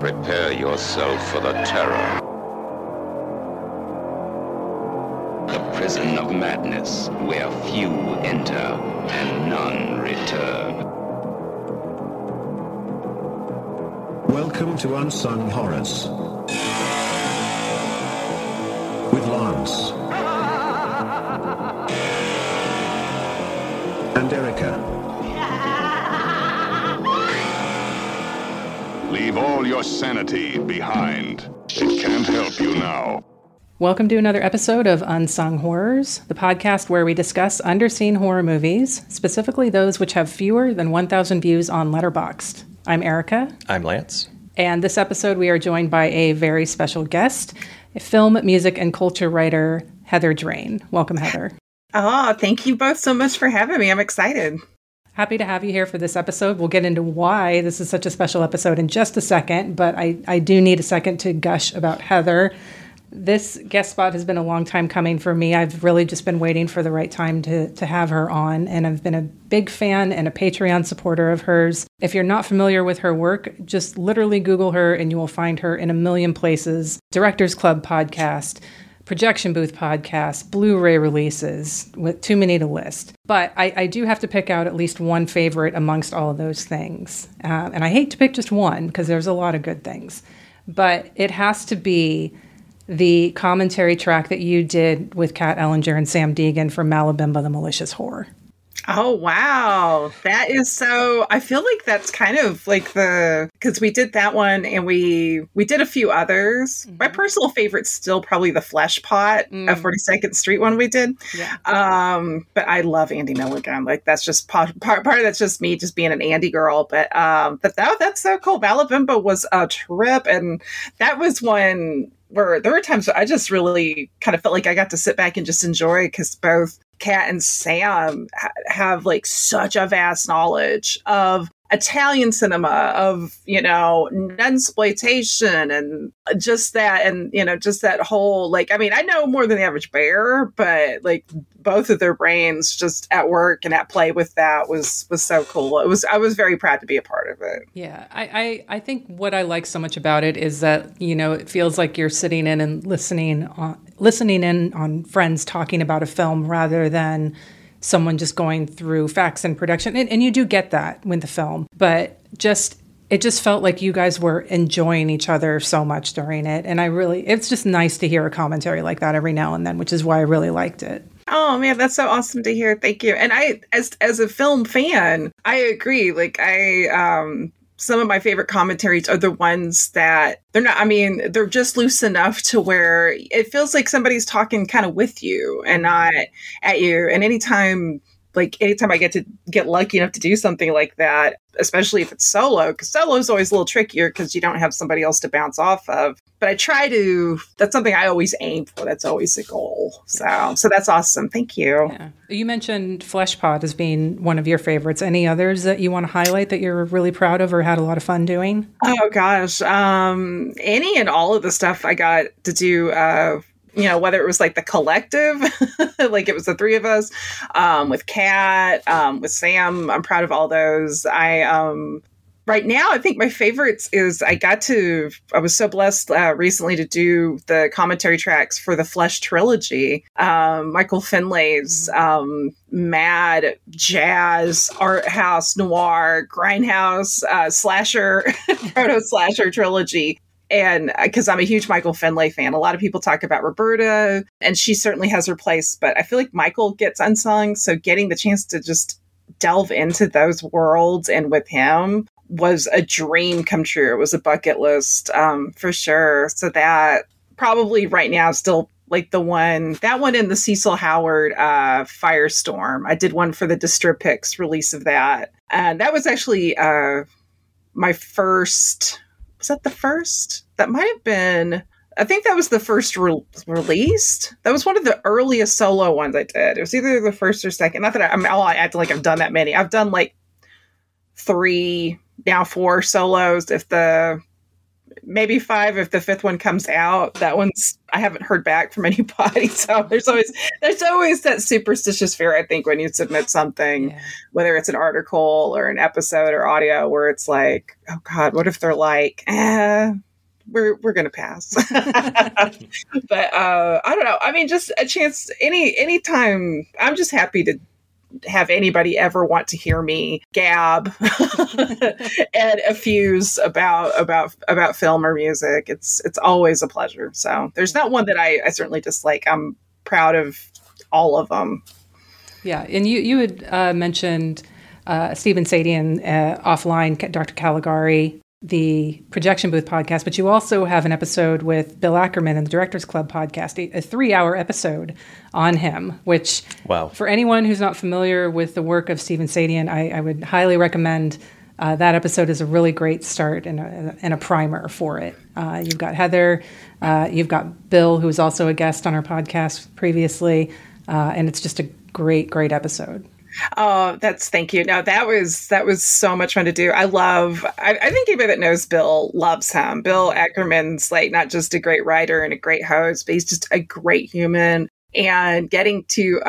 Prepare yourself for the terror. The prison of madness, where few enter and none return. Welcome to Unsung Horrors. With Lance. And Erica. Leave all your sanity behind. It can't help you now. Welcome to another episode of Unsung Horrors, the podcast where we discuss underseen horror movies, specifically those which have fewer than 1,000 views on Letterboxd. I'm Erica. I'm Lance. And this episode we are joined by a very special guest, a film, music, and culture writer, Heather Drain. Welcome, Heather. Oh, thank you both so much for having me. I'm excited. Happy to have you here for this episode. We'll get into why this is such a special episode in just a second, but I do need a second to gush about Heather. This guest spot has been a long time coming for me. I've really just been waiting for the right time to have her on, and I've been a big fan and a Patreon supporter of hers. If you're not familiar with her work, just literally Google her and you will find her in a million places. Directors Club podcast, Projection Booth podcast, Blu-ray releases, with too many to list. But I do have to pick out at least one favorite amongst all of those things. And I hate to pick just one because there's a lot of good things. But it has to be the commentary track that you did with Kat Ellinger and Sam Deegan for Malabimba the Malicious Horror. Oh, wow. That is so, I feel like that's kind of like because we did that one and we did a few others. Mm-hmm. My personal favorite's still probably the Flesh Pot, a 42nd Street one we did. Yeah. But I love Andy Milligan. Like that's just part of that's just me just being an Andy girl. But that's so cool. Malabimba was a trip. And that was one where there were times where I just really kind of felt like I got to sit back and just enjoy because both Kat and Sam have like such a vast knowledge of Italian cinema, of, nunsploitation and just that, and, just that whole, like, I mean, I know more than the average bear, but like both of their brains just at work and at play with that was so cool. I was very proud to be a part of it. Yeah. I think what I like so much about it is that, it feels like you're sitting in and listening in on friends talking about a film rather than someone just going through facts and production. And you do get that with the film, but it just felt like you guys were enjoying each other so much during it. And it's just nice to hear a commentary like that every now and then, which is why I really liked it. Oh man, that's so awesome to hear. Thank you. And I, as a film fan, I agree. Like some of my favorite commentaries are the ones that they're just loose enough to where it feels like somebody's talking kind of with you and not at you. And anytime I get lucky enough to do something like that, especially if it's solo, because solo is always a little trickier because you don't have somebody else to bounce off of. But that's something I always aim for. That's always the goal. So that's awesome. Thank you. Yeah. You mentioned Flesh Pot as being one of your favorites. Any others that you want to highlight that you're really proud of or had a lot of fun doing? Oh gosh. Any and all of the stuff I got to do, whether it was like the collective, like it was the three of us, with Kat, with Sam, I'm proud of all those. Right now, I think my favorites is I was so blessed recently to do the commentary tracks for the Flesh trilogy. Michael Finlay's mad jazz, art house, noir, grindhouse, slasher, proto-slasher trilogy. And because I'm a huge Michael Finlay fan, a lot of people talk about Roberta, and she certainly has her place, but I feel like Michael gets unsung. So getting the chance to just delve into those worlds and with him was a dream come true. It was a bucket list for sure. So that probably right now is still like that one in the Cecil Howard Firestorm. I did one for the Distripix release of that. And that was actually my first. Was that the first? That might have been, I think that was the first released. That was one of the earliest solo ones I did. It was either the first or second. Not that I'll act like I've done that many. I've done like 3, now 4 solos. maybe 5 if the 5th one comes out. That one's, I haven't heard back from anybody. So there's always that superstitious fear, I think, when you submit something, whether it's an article or an episode or audio, where it's like, oh God, what if they're like, we're going to pass. But I don't know. I mean, just a chance, anytime. I'm just happy to have anybody ever want to hear me gab and effuse about film or music. It's always a pleasure. So there's not one that I certainly dislike. I'm proud of all of them. Yeah. And you had mentioned Stephen Sadian offline, Dr. Caligari, the Projection Booth podcast, but you also have an episode with Bill Ackerman and the Directors Club podcast, a 3-hour episode on him, which for anyone who's not familiar with the work of Stephen Sadian, I would highly recommend. That episode is a really great start and a primer for it. You've got Heather, you've got Bill, who was also a guest on our podcast previously, and it's just a great episode. Oh, thank you. No, that was so much fun to do. I think anybody that knows Bill loves him. Bill Ackerman's like not just a great writer and a great host, but he's just a great human. And getting to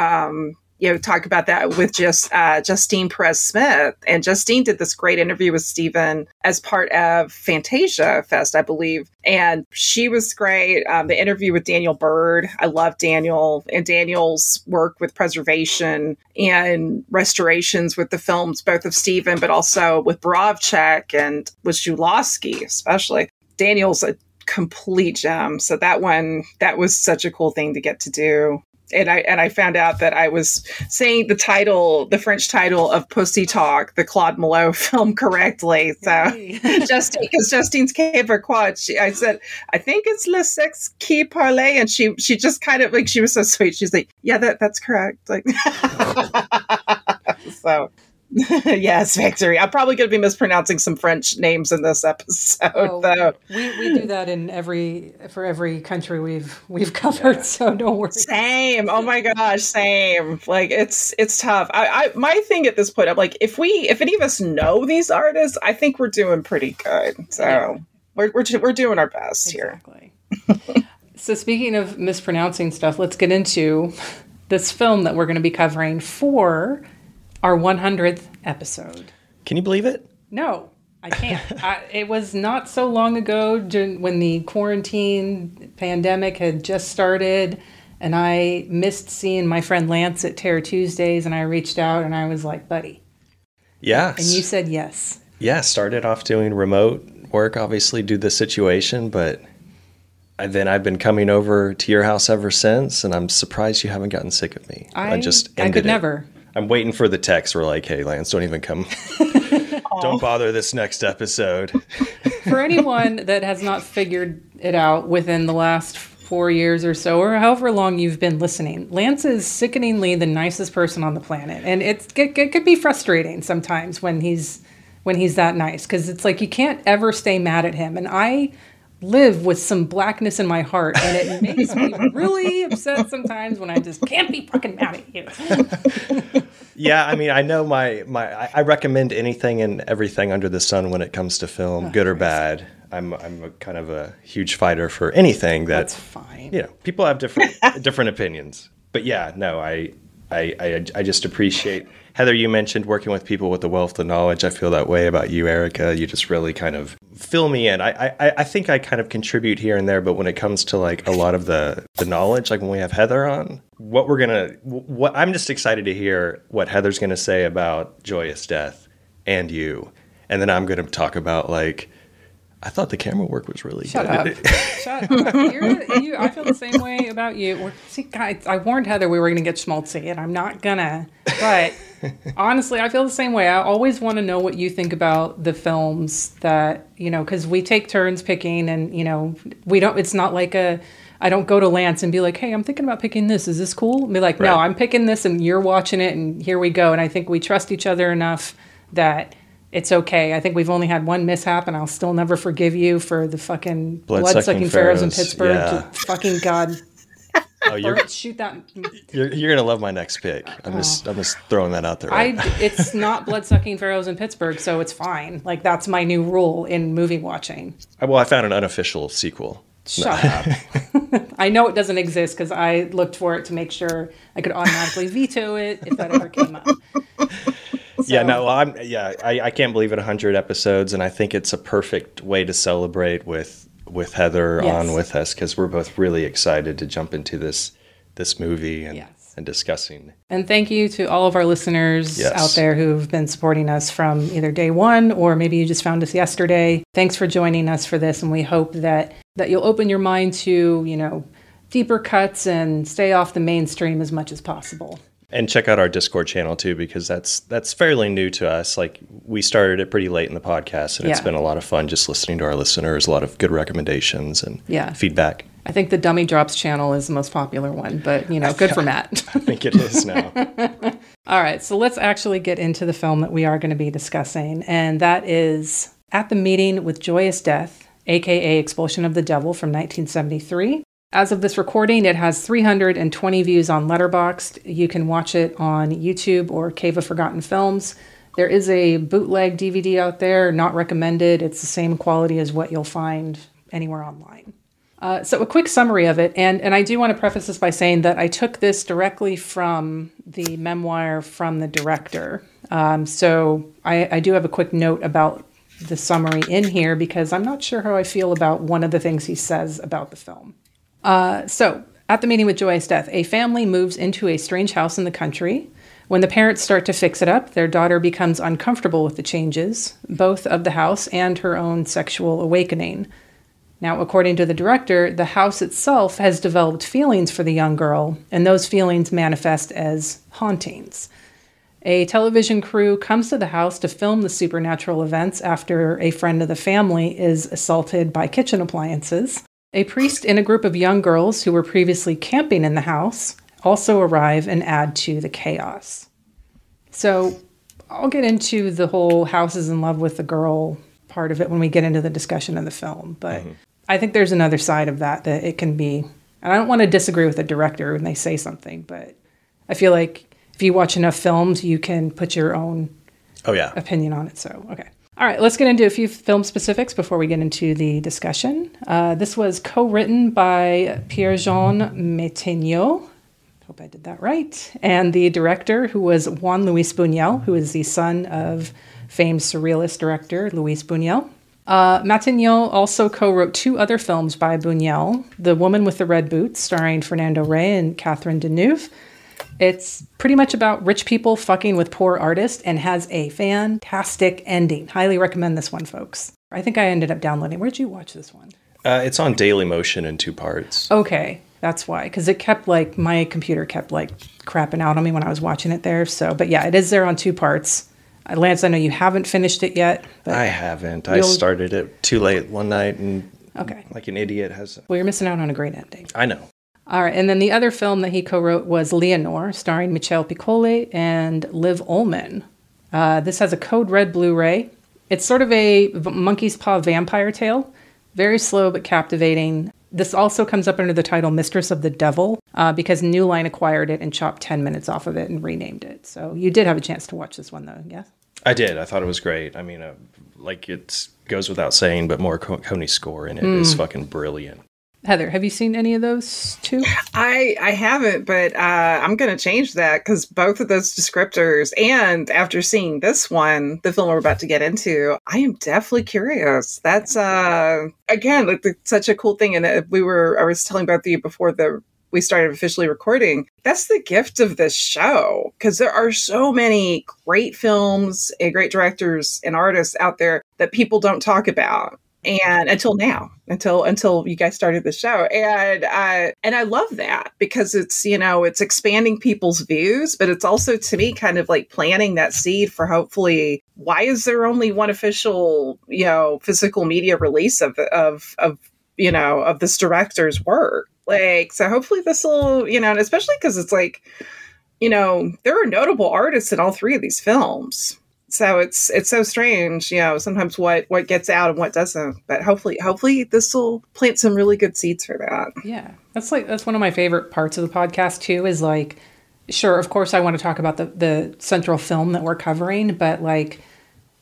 talk about that with Justine Perez-Smith. And Justine did this great interview with Stephen as part of Fantasia Fest, I believe. And she was great. The interview with Daniel Bird. I love Daniel and Daniel's work with preservation and restorations with the films, both of Stephen, but also with Borovchek and with Zulawski, especially. Daniel's a complete gem. So that was such a cool thing to get to do. And I found out that I was saying the French title of Pussy Talk, the Claude Melot film, correctly. So because Justine's Québécois, I said, I think it's Le Sexe qui Parle, and she just kind of like, she was so sweet. She's like, yeah, that's correct. Like, so. Yes, Victory. I'm probably going to be mispronouncing some French names in this episode, though. We do that for every country we've covered, so don't worry. Same. Oh my gosh, same. Like it's tough. I my thing at this point, I'm like, if any of us know these artists, I think we're doing pretty good. So we're doing our best here. So speaking of mispronouncing stuff, let's get into this film that we're going to be covering for our 100th episode. Can you believe it? No, I can't. It was not so long ago when the quarantine pandemic had just started, and I missed seeing my friend Lance at Terror Tuesdays, and I reached out and I was like, buddy. Yes. And you said yes. Yeah, started off doing remote work, obviously, due to the situation, but then I've been coming over to your house ever since, and I'm surprised you haven't gotten sick of me. I could never. I'm waiting for the text. We're like, hey, Lance, don't even come. Don't bother this next episode. For anyone that has not figured it out within the last 4 years or so, or however long you've been listening, Lance is sickeningly the nicest person on the planet. And it could be frustrating sometimes when he's that nice, because it's like you can't ever stay mad at him. And I live with some blackness in my heart, and it makes me really upset sometimes when I just can't be fucking mad at you. Yeah, I mean, I know I recommend anything and everything under the sun when it comes to film, good or bad. I'm a kind of a huge fighter for anything that's fine. You know, people have different opinions. But yeah, no, I just appreciate. Heather, you mentioned working with people with a wealth of knowledge. I feel that way about you, Erica. You just really kind of fill me in. I think I kind of contribute here and there, but when it comes to like a lot of the knowledge, like when we have Heather on, I'm just excited to hear what Heather's going to say about Joyous Death and you. And then I'm going to talk about like, I thought the camera work was really Shut good. Up. Shut up. I feel the same way about you. See, guys, I warned Heather we were going to get schmaltzy, and I'm not gonna. But honestly, I feel the same way. I always want to know what you think about the films that, because we take turns picking, and, we don't, it's not like I don't go to Lance and be like, hey, I'm thinking about picking this. Is this cool? And be like, no, I'm picking this, and you're watching it, and here we go. And I think we trust each other enough that it's okay. I think we've only had one mishap, and I'll still never forgive you for the fucking blood-sucking pharaohs in Pittsburgh. Yeah. Fucking God. Oh, Or shoot that. you're gonna love my next pick. I'm just throwing that out there. Right? It's not blood-sucking pharaohs in Pittsburgh, so it's fine. Like, that's my new rule in movie watching. Well, I found an unofficial sequel. Shut up. I know it doesn't exist because I looked for it to make sure I could automatically veto it if that ever came up. Yeah, no, I can't believe it. 100 episodes, and I think it's a perfect way to celebrate with Heather on with us, because we're both really excited to jump into this movie and discussing. And thank you to all of our listeners out there who've been supporting us from either day one, or maybe you just found us yesterday. Thanks for joining us for this, and we hope that you'll open your mind to, deeper cuts and stay off the mainstream as much as possible. And check out our Discord channel too, because that's fairly new to us. Like, we started it pretty late in the podcast, and it's been a lot of fun just listening to our listeners, a lot of good recommendations and feedback. I think the Dummy Drops channel is the most popular one, but, good for Matt. I think it is now. All right, so let's actually get into the film that we are going to be discussing, and that is At the Meeting with Joyous Death, a.k.a. Expulsion of the Devil from 1973. As of this recording, it has 320 views on Letterboxd. You can watch it on YouTube or Cave of Forgotten Films. There is a bootleg DVD out there, not recommended. It's the same quality as what you'll find anywhere online. So a quick summary of it, and I do want to preface this by saying that I took this directly from the memoir from the director. So I do have a quick note about the summary in here, because I'm not sure how I feel about one of the things he says about the film. So, at the meeting with Joyous Death, a family moves into a strange house in the country. When the parents start to fix it up, their daughter becomes uncomfortable with the changes, both of the house and her own sexual awakening. Now, according to the director, the house itself has developed feelings for the young girl, and those feelings manifest as hauntings. A television crew comes to the house to film the supernatural events after a friend of the family is assaulted by kitchen appliances. A priest and a group of young girls who were previously camping in the house also arrive and add to the chaos. So I'll get into the whole house is in love with the girl part of it when we get into the discussion of the film. But I think there's another side of that it can be, and I don't want to disagree with the director when they say something, but I feel like if you watch enough films, you can put your own opinion on it. So, okay. All right, let's get into a few film specifics before we get into the discussion. This was co-written by Pierre-Jean Métignot, hope I did that right, and the director, who was Juan Luis Buñuel, who is the son of famed surrealist director Luis Buñuel. Matignon also co-wrote two other films by Buñuel, The Woman with the Red Boots, starring Fernando Rey and Catherine Deneuve. It's pretty much about rich people fucking with poor artists and has a fantastic ending. Highly recommend this one, folks. I think I ended up downloading. Where'd you watch this one? It's on Dailymotion in 2 parts. Okay, that's why. Because it kept my computer kept crapping out on me when I was watching it there. So, but yeah, it is there on 2 parts. Lance, I know you haven't finished it yet. But I haven't. I started it too late one night and like an idiot has. Well, you're missing out on a great ending. I know. All right, and then the other film that he co-wrote was Leonore, starring Michel Piccoli and Liv Ullmann. This has a Code Red Blu-ray. It's sort of a monkey's paw vampire tale. Very slow but captivating. This also comes up under the title Mistress of the Devil because New Line acquired it and chopped 10 minutes off of it and renamed it. So you did have a chance to watch this one, though, yes? I did. I thought it was great. I mean, it goes without saying, but Morricone's score in it is fucking brilliant. Heather, have you seen any of those two? I haven't, but I'm going to change that because both of those descriptors, and after seeing this one, the film we're about to get into, I am definitely curious. That's, again, such a cool thing. And I was telling both of you before we started officially recording, that's the gift of this show, because there are so many great films and great directors and artists out there that people don't talk about. And until you guys started the show. And I love that because it's, it's expanding people's views, but it's also, to me, kind of like planting that seed for hopefully, why is there only one official, physical media release of this director's work? So hopefully this will, and especially because it's there are notable artists in all 3 of these films. So it's so strange, sometimes what gets out and what doesn't. But hopefully this will plant some really good seeds for that. Yeah. That's one of my favorite parts of the podcast too, is like, sure, of course I want to talk about the central film that we're covering, but like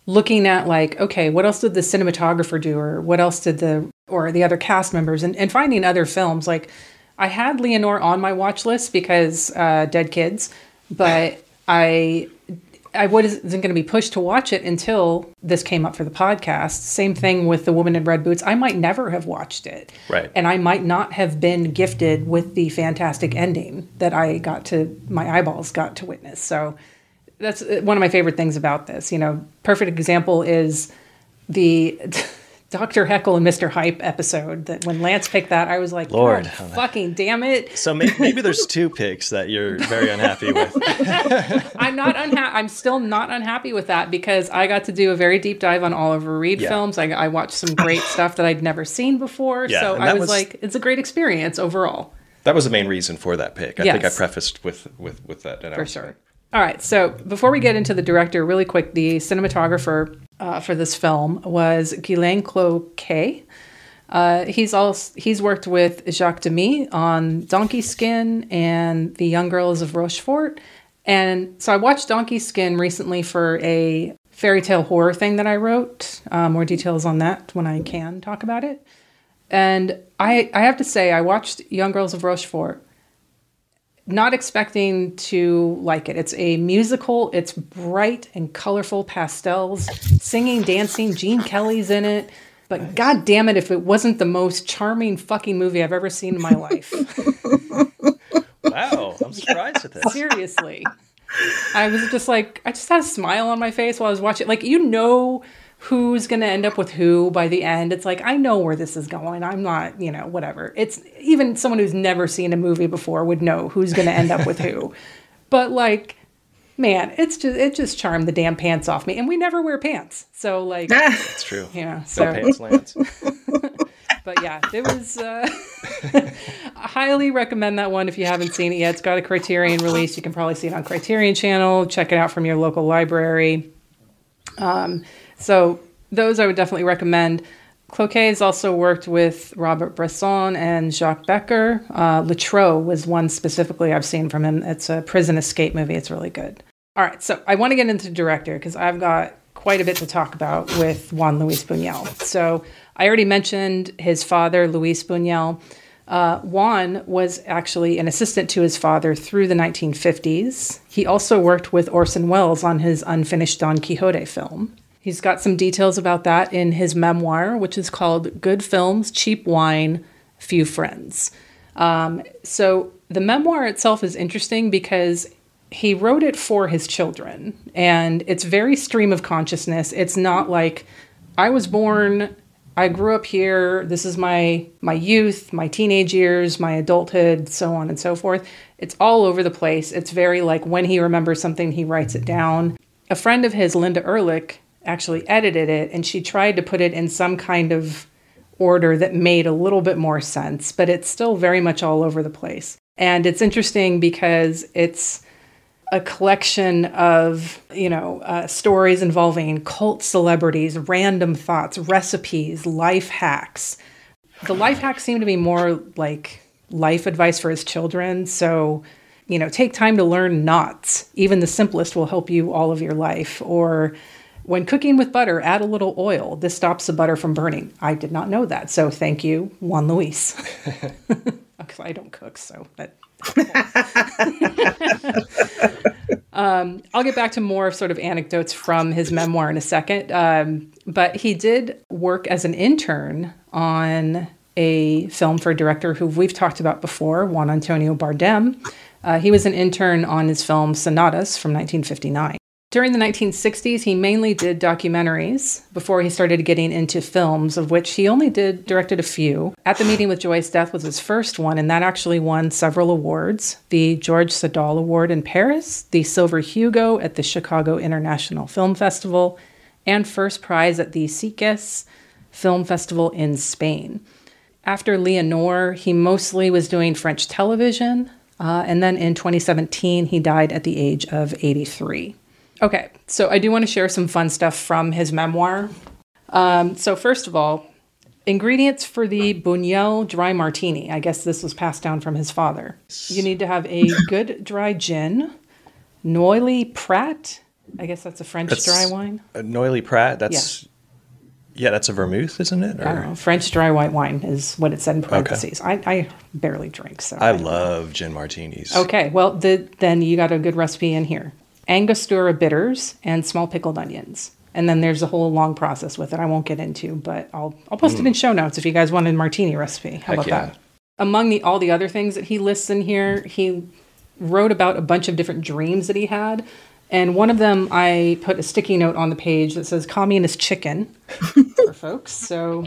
looking at like, okay, what else did the cinematographer do, or what else did the other cast members, and finding other films. Like I had Leonore on my watch list because Dead Kids, but I wasn't going to be pushed to watch it until this came up for the podcast. Same thing with The Woman in Red Boots. I might never have watched it. Right. And I might not have been gifted with the fantastic ending that my eyeballs got to witness. So that's one of my favorite things about this. Perfect example is the Dr. Heckle and Mr. Hype episode, that when Lance picked that, I was like, Lord, fucking damn it. So maybe there's two picks that you're very unhappy with. I'm still not unhappy with that, because I got to do a very deep dive on Oliver Reed films. I watched some great stuff that I'd never seen before. Yeah, so I was like, it's a great experience overall. That was the main reason for that pick. I think I prefaced with that. For sure. All right, so before we get into the director, really quick, the cinematographer for this film was Guylaine Cloquet. He's worked with Jacques Demy on Donkey Skin and The Young Girls of Rochefort. And so I watched Donkey Skin recently for a fairy tale horror thing that I wrote. More details on that when I can talk about it. And I have to say, I watched Young Girls of Rochefort, not expecting to like it. It's a musical. It's bright and colorful pastels, singing, dancing. Gene Kelly's in it. But God damn it, if it wasn't the most charming fucking movie I've ever seen in my life. Wow, I'm surprised at this. Seriously. I was just like, I just had a smile on my face while I was watching. Like, who's going to end up with who by the end. It's like, I know where this is going. I'm not, whatever. It's even someone who's never seen a movie before would know who's going to end up with who. But like, man, it just charmed the damn pants off me. And we never wear pants. So like, it's true. Yeah. So pants lands. But yeah, it was, I highly recommend that one if you haven't seen it yet. It's got a Criterion release. You can probably see it on Criterion Channel. Check it out from your local library. So those I would definitely recommend. Cloquet has also worked with Robert Bresson and Jacques Becker. Letreau was one specifically I've seen from him. It's a prison escape movie. It's really good. All right, so I want to get into the director because I've got quite a bit to talk about with Juan Luis Buñuel. So I already mentioned his father, Luis Buñuel. Juan was actually an assistant to his father through the 1950s. He also worked with Orson Welles on his unfinished Don Quixote film. He's got some details about that in his memoir, which is called Good Films, Cheap Wine, Few Friends. So the memoir itself is interesting because he wrote it for his children, and it's very stream of consciousness. It's not like, I was born, I grew up here, this is my youth, my teenage years, my adulthood, so on and so forth. It's all over the place. It's very like when he remembers something, he writes it down. A friend of his, Linda Ehrlich, actually edited it, and she tried to put it in some kind of order that made a little bit more sense, but it's still very much all over the place. And it's interesting because it's a collection of, stories involving cult celebrities, random thoughts, recipes, life hacks. The life hacks seem to be more like life advice for his children. So, take time to learn knots. Even the simplest will help you all of your life. Or when cooking with butter, add a little oil. This stops the butter from burning. I did not know that. So thank you, Juan Luis. Because I don't cook, so that. I'll get back to more sort of anecdotes from his memoir in a second. But he did work as an intern on a film for a director who we've talked about before, Juan Antonio Bardem. He was an intern on his film Sonatas from 1959. During the 1960s, he mainly did documentaries before he started getting into films, of which he only directed a few. At the Meeting with Joyous Death was his first one, and that actually won several awards. The George Sadal Award in Paris, the Silver Hugo at the Chicago International Film Festival, and first prize at the Sitges Film Festival in Spain. After Leonore, he mostly was doing French television, and then in 2017, he died at the age of 83. Okay, so I do want to share some fun stuff from his memoir. So first of all, ingredients for the Bunuel Dry Martini. I guess this was passed down from his father. You need to have a good dry gin, Noilly Prat. I guess that's a French dry wine. Noilly Prat, that's that's a vermouth, isn't it? I don't know. French dry white wine is what it said in parentheses. Okay. I barely drink, so I love gin martinis. Okay, well, then you got a good recipe in here. Angostura bitters and small pickled onions. And then there's a whole long process with it I won't get into, but I'll post it in show notes if you guys want a martini recipe. How about that? Among all the other things that he lists in here, he wrote about a bunch of different dreams that he had. And one of them, I put a sticky note on the page that says communist chicken for folks. So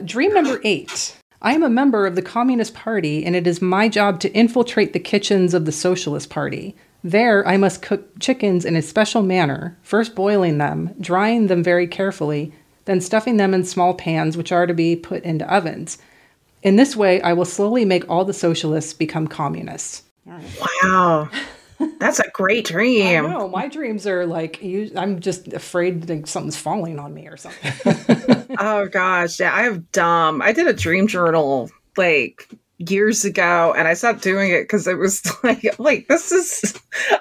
dream number 8. I am a member of the Communist Party, and it is my job to infiltrate the kitchens of the Socialist Party. There, I must cook chickens in a special manner, first boiling them, drying them very carefully, then stuffing them in small pans which are to be put into ovens. In this way, I will slowly make all the socialists become communists. All right. Wow. That's a great dream. I know. My dreams are like, I'm just afraid that something's falling on me or something. Oh, gosh. Yeah, I did a dream journal like years ago, and I stopped doing it because it was like this is,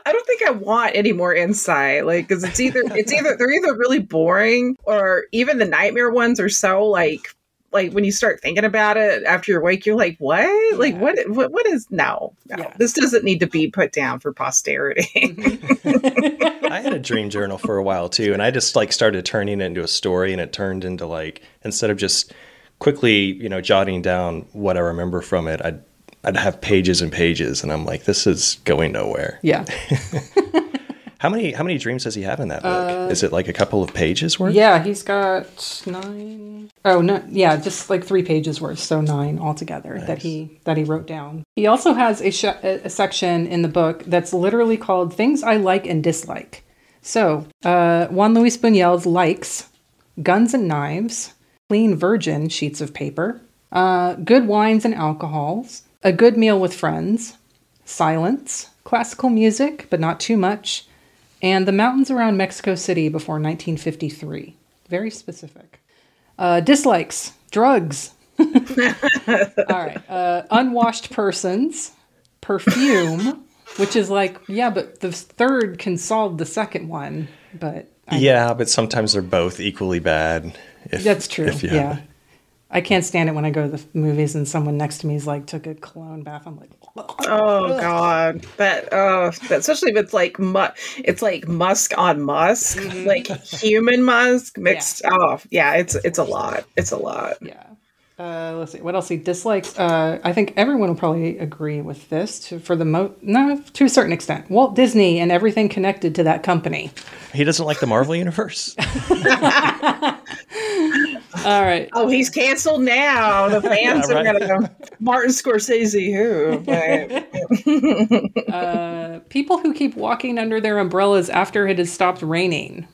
I don't think I want any more insight. Like, because it's either they're either really boring, or even the nightmare ones are so like when you start thinking about it after you're awake, you're like, what? Yeah. Like, what is, no, yeah. This doesn't need to be put down for posterity. I had a dream journal for a while too, and I just like started turning it into a story, and it turned into like, instead of just quickly, jotting down what I remember from it, I'd have pages and pages, and I'm like, this is going nowhere. Yeah. How many dreams does he have in that book? Is it like a couple of pages worth? Yeah, he's got 9. Oh no, yeah, just like 3 pages worth, so 9 altogether. Nice. that he wrote down. He also has a section in the book that's literally called "Things I Like and Dislike." So Juan Luis Buñuel's likes: guns and knives, clean virgin sheets of paper, good wines and alcohols, a good meal with friends, silence, classical music but not too much, and the mountains around Mexico City before 1953. Very specific. Dislikes: drugs. All right. Unwashed persons, perfume, which is like, yeah, but the third can solve the second one. But but sometimes they're both equally bad. That's true. Yeah. I can't stand it when I go to the movies and someone next to me is like, took a cologne bath. I'm like, oh God, that especially if it's like it's like musk on musk, like human musk mixed. Yeah. Oh yeah, it's a lot. It's a lot. Yeah. Let's see what else he dislikes. I think everyone will probably agree with this to a certain extent. Walt Disney and everything connected to that company. He doesn't like the Marvel universe. All right. Oh, he's canceled now. The fans are gonna go, Martin Scorsese who? People who keep walking under their umbrellas after it has stopped raining.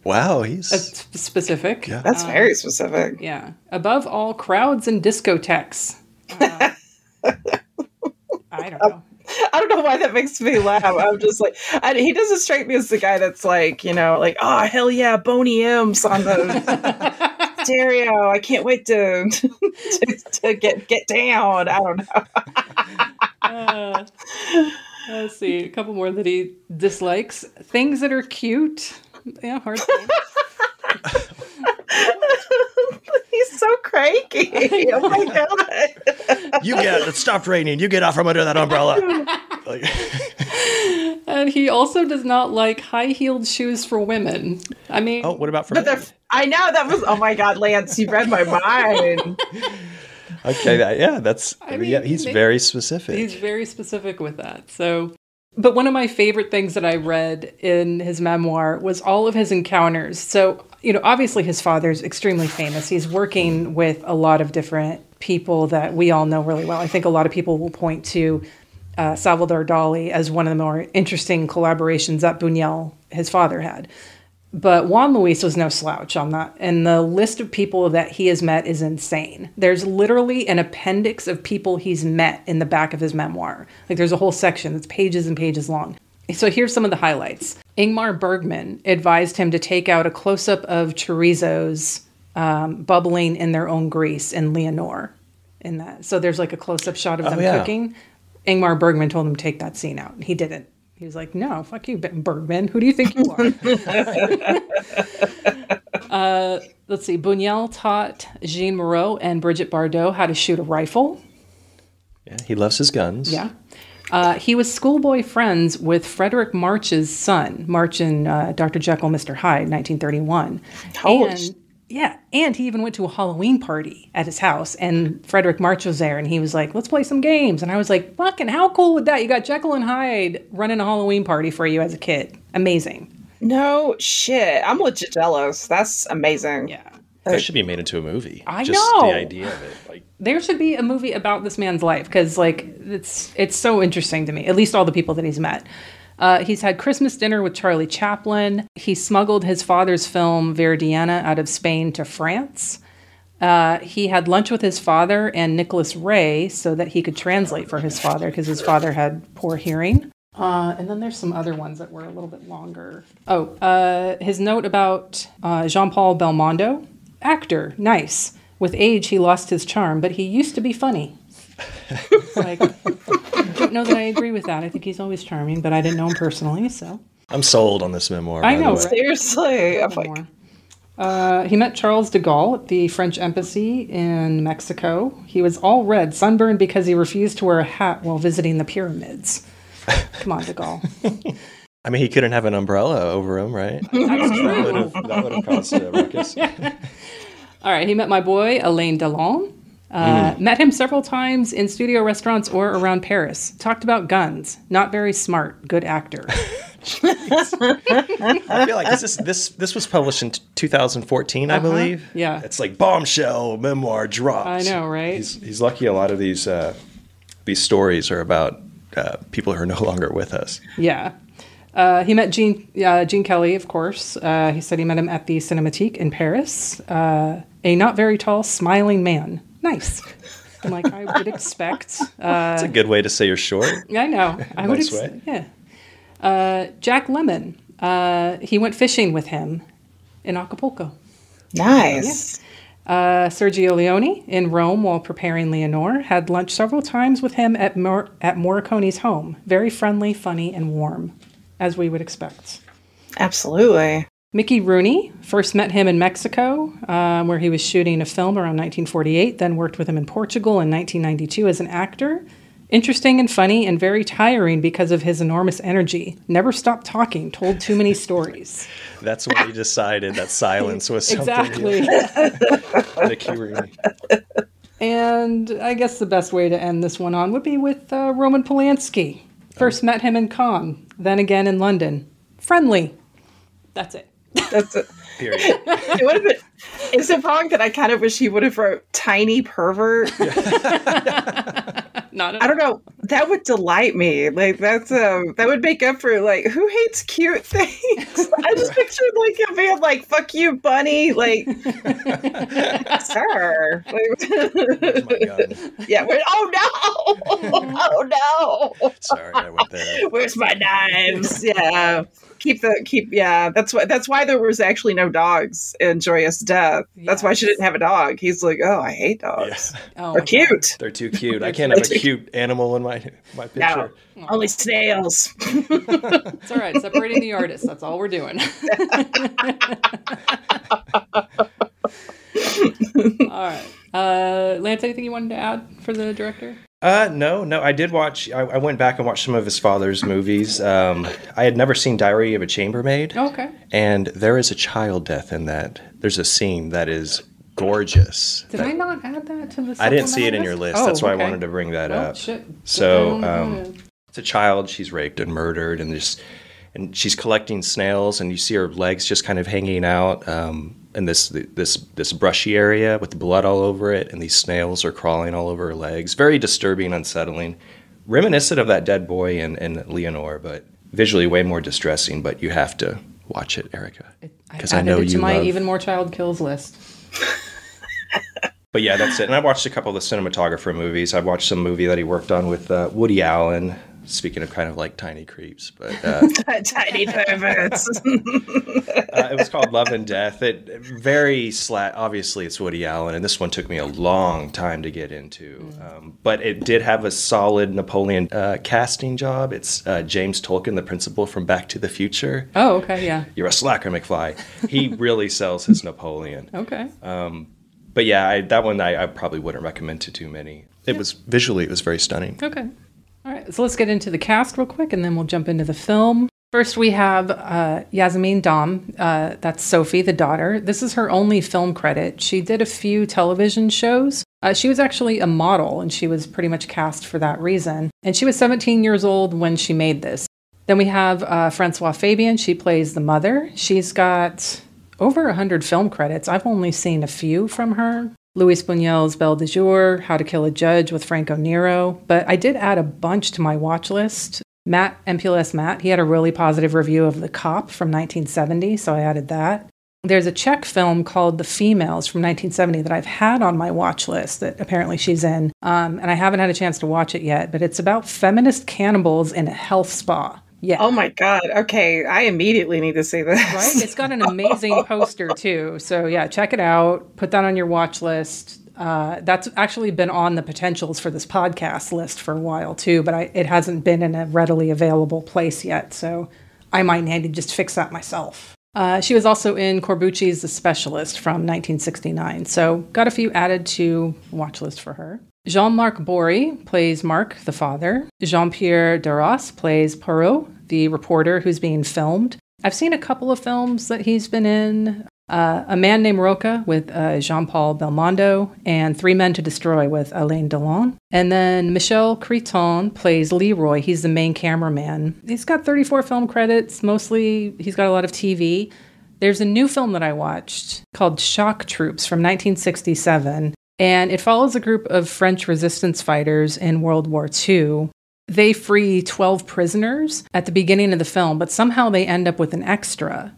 Wow, that's specific. Yeah. That's very specific. Yeah. Above all, crowds and discotheques. I don't know. I don't know why that makes me laugh. I'm just like, he doesn't strike me as the guy that's like, like, oh, hell yeah, Boney M's on the stereo. I can't wait to get down. I don't know. Let's see. A couple more that he dislikes. Things that are cute. Yeah, hard thing. He's so cranky. Oh my God. It stopped raining. You get out from under that umbrella. And he also does not like high-heeled shoes for women. I mean... Oh, what about for men? I know, that was... Oh my God, Lance, you read my mind. Okay, he's very specific. He's very specific with that, so... But one of my favorite things that I read in his memoir was all of his encounters. So, obviously his father's extremely famous. He's working with a lot of different people that we all know really well. I think a lot of people will point to Salvador Dali as one of the more interesting collaborations that Buñuel, his father, had. But Juan Luis was no slouch on that. And the list of people that he has met is insane. There's literally an appendix of people he's met in the back of his memoir. Like there's a whole section that's pages and pages long. So here's some of the highlights. Ingmar Bergman advised him to take out a close-up of chorizos bubbling in their own grease in Leonore. In that, so there's like a close-up shot of them cooking. Ingmar Bergman told him to take that scene out. He didn't. He was like, "No, fuck you, Bergman. Who do you think you are?" Let's see. Buñuel taught Jean Moreau and Brigitte Bardot how to shoot a rifle. Yeah, he loves his guns. Yeah. He was schoolboy friends with Frederick March's son, March in Dr. Jekyll, Mr. Hyde, 1931. And he even went to a Halloween party at his house, and Frederick March was there, and he was like, let's play some games. And I was like, fucking how cool would that? You got Jekyll and Hyde running a Halloween party for you as a kid. Amazing. No shit. I'm legit jealous. That's amazing. Yeah. That should be made into a movie. I Just know. the idea of it. Like, there should be a movie about this man's life because, like, it's so interesting to me. At least all the people that he's met. He's had Christmas dinner with Charlie Chaplin. He smuggled his father's film Verdiana out of Spain to France. He had lunch with his father and Nicholas Ray so that he could translate for his father because his father had poor hearing. And then there's some other ones that were a little bit longer. His note about Jean-Paul Belmondo. Actor, nice. With age, he lost his charm, but he used to be funny. Like, I don't know that I agree with that. I think he's always charming, but I didn't know him personally, so. I'm sold on this memoir. I know, by the way. Seriously. I'm like, he met Charles de Gaulle at the French embassy in Mexico. He was all red, sunburned because he refused to wear a hat while visiting the pyramids. Come on, de Gaulle. I mean, he couldn't have an umbrella over him, right? That's true. That would have caused a ruckus. All right, he met my boy, Alain Delon. Met him several times in studio restaurants or around Paris. Talked about guns. Not very smart. Good actor. I feel like this was published in 2014, I believe. Yeah. It's like bombshell memoir drops. I know, right? He's lucky a lot of these stories are about people who are no longer with us. Yeah. He met Gene Kelly, of course. He said he met him at the Cinématique in Paris. A not very tall, smiling man. Nice. I'm like, I would expect. That's a good way to say you're short. I know. I would way. Yeah. Jack Lemmon. He went fishing with him in Acapulco. nice. Sergio Leone in Rome while preparing Leonore. Had lunch several times with him at Morricone's home. Very friendly, funny, and warm, as we would expect. Absolutely. Mickey Rooney, first met him in Mexico, where he was shooting a film around 1948, then worked with him in Portugal in 1992 as an actor. Interesting and funny and very tiring because of his enormous energy. Never stopped talking, told too many stories. That's when he decided that silence was something. Exactly. Mickey Rooney. And I guess the best way to end this one on would be with Roman Polanski. First met him in Cannes, then again in London. Friendly. That's it. That's it. Period. It would have been. It's a song that I kind of wish he would have wrote "Tiny Pervert." Not at I don't know. That would delight me. Like that would make up for like who hates cute things. I just pictured like him being like "fuck you, bunny," like sir. Where's my gun? Yeah. Oh no! Oh no! Sorry, I went there. Where's my knives? Yeah. Yeah. That's why there was actually no dogs in Joyous Death. That's why she didn't have a dog. He's like, oh, I hate dogs. Yeah. Oh, They're cute. They're too cute. I can't have a cute animal in my picture. No, only snails. It's all right. Separating the artists. That's all we're doing. All right. Lance, anything you wanted to add for the director? No. I did watch. I went back and watched some of his father's movies. I had never seen Diary of a Chambermaid. Okay. And there is a child death in that. There's a scene that is gorgeous. Did I not add that to the I didn't see it in supplemental your list. Oh, That's why okay. I wanted to bring that Oh, up. shit. So it's a child. She's raped and murdered, and she's collecting snails, and you see her legs just kind of hanging out in this brushy area with the blood all over it, and these snails are crawling all over her legs. Very disturbing, unsettling, reminiscent of that dead boy in Leonore, but visually way more distressing. But you have to watch it, Erica, because I know added it to you my love. even more child kills list. But yeah, that's it. And I watched a couple of the cinematographer movies. I watched some movie that he worked on with Woody Allen. Speaking of kind of like tiny creeps, but Tiny perverts. it was called Love and Death. Obviously it's Woody Allen, and this one took me a long time to get into. But it did have a solid Napoleon casting job. It's James Tolkien, the principal from Back to the Future. Oh, okay, yeah. You're a slacker, McFly. He really sells his Napoleon. Okay. But yeah, that one I probably wouldn't recommend to too many. It was very stunning. Okay. All right, so let's get into the cast real quick, and then we'll jump into the film. First, we have Yasmine Dam. That's Sophie, the daughter. This is her only film credit. She did a few television shows. She was actually a model, and she was pretty much cast for that reason. And she was 17 years old when she made this. Then we have Francois Fabian. She plays the mother. She's got over 100 film credits. I've only seen a few from her. Luis Buñuel's Belle de Jour, How to Kill a Judge with Franco Nero. But I did add a bunch to my watch list. Matt, MPLS Matt, he had a really positive review of The Cop from 1970, so I added that. There's a Czech film called The Females from 1970 that I've had on my watch list that apparently she's in. And I haven't had a chance to watch it yet, but it's about feminist cannibals in a health spa. Yeah. Oh my God. Okay. I immediately need to see this. Right? It's got an amazing poster too. So yeah, check it out. Put that on your watch list. That's actually been on the potentials for this podcast list for a while too, but it hasn't been in a readily available place yet. So I might need to just fix that myself. She was also in Corbucci's The Specialist from 1969. So got a few added to watch list for her. Jean-Marc Bory plays Marc, the father. Jean-Pierre Darras plays Poirot, the reporter who's being filmed. I've seen a couple of films that he's been in. A Man Named Roca with Jean-Paul Belmondo, and Three Men to Destroy with Alain Delon. And then Michel Creton plays Leroy. He's the main cameraman. He's got 34 film credits. Mostly, he's got a lot of TV. There's a new film that I watched called Shock Troops from 1967. And it follows a group of French resistance fighters in World War II. They free 12 prisoners at the beginning of the film, but somehow they end up with an extra.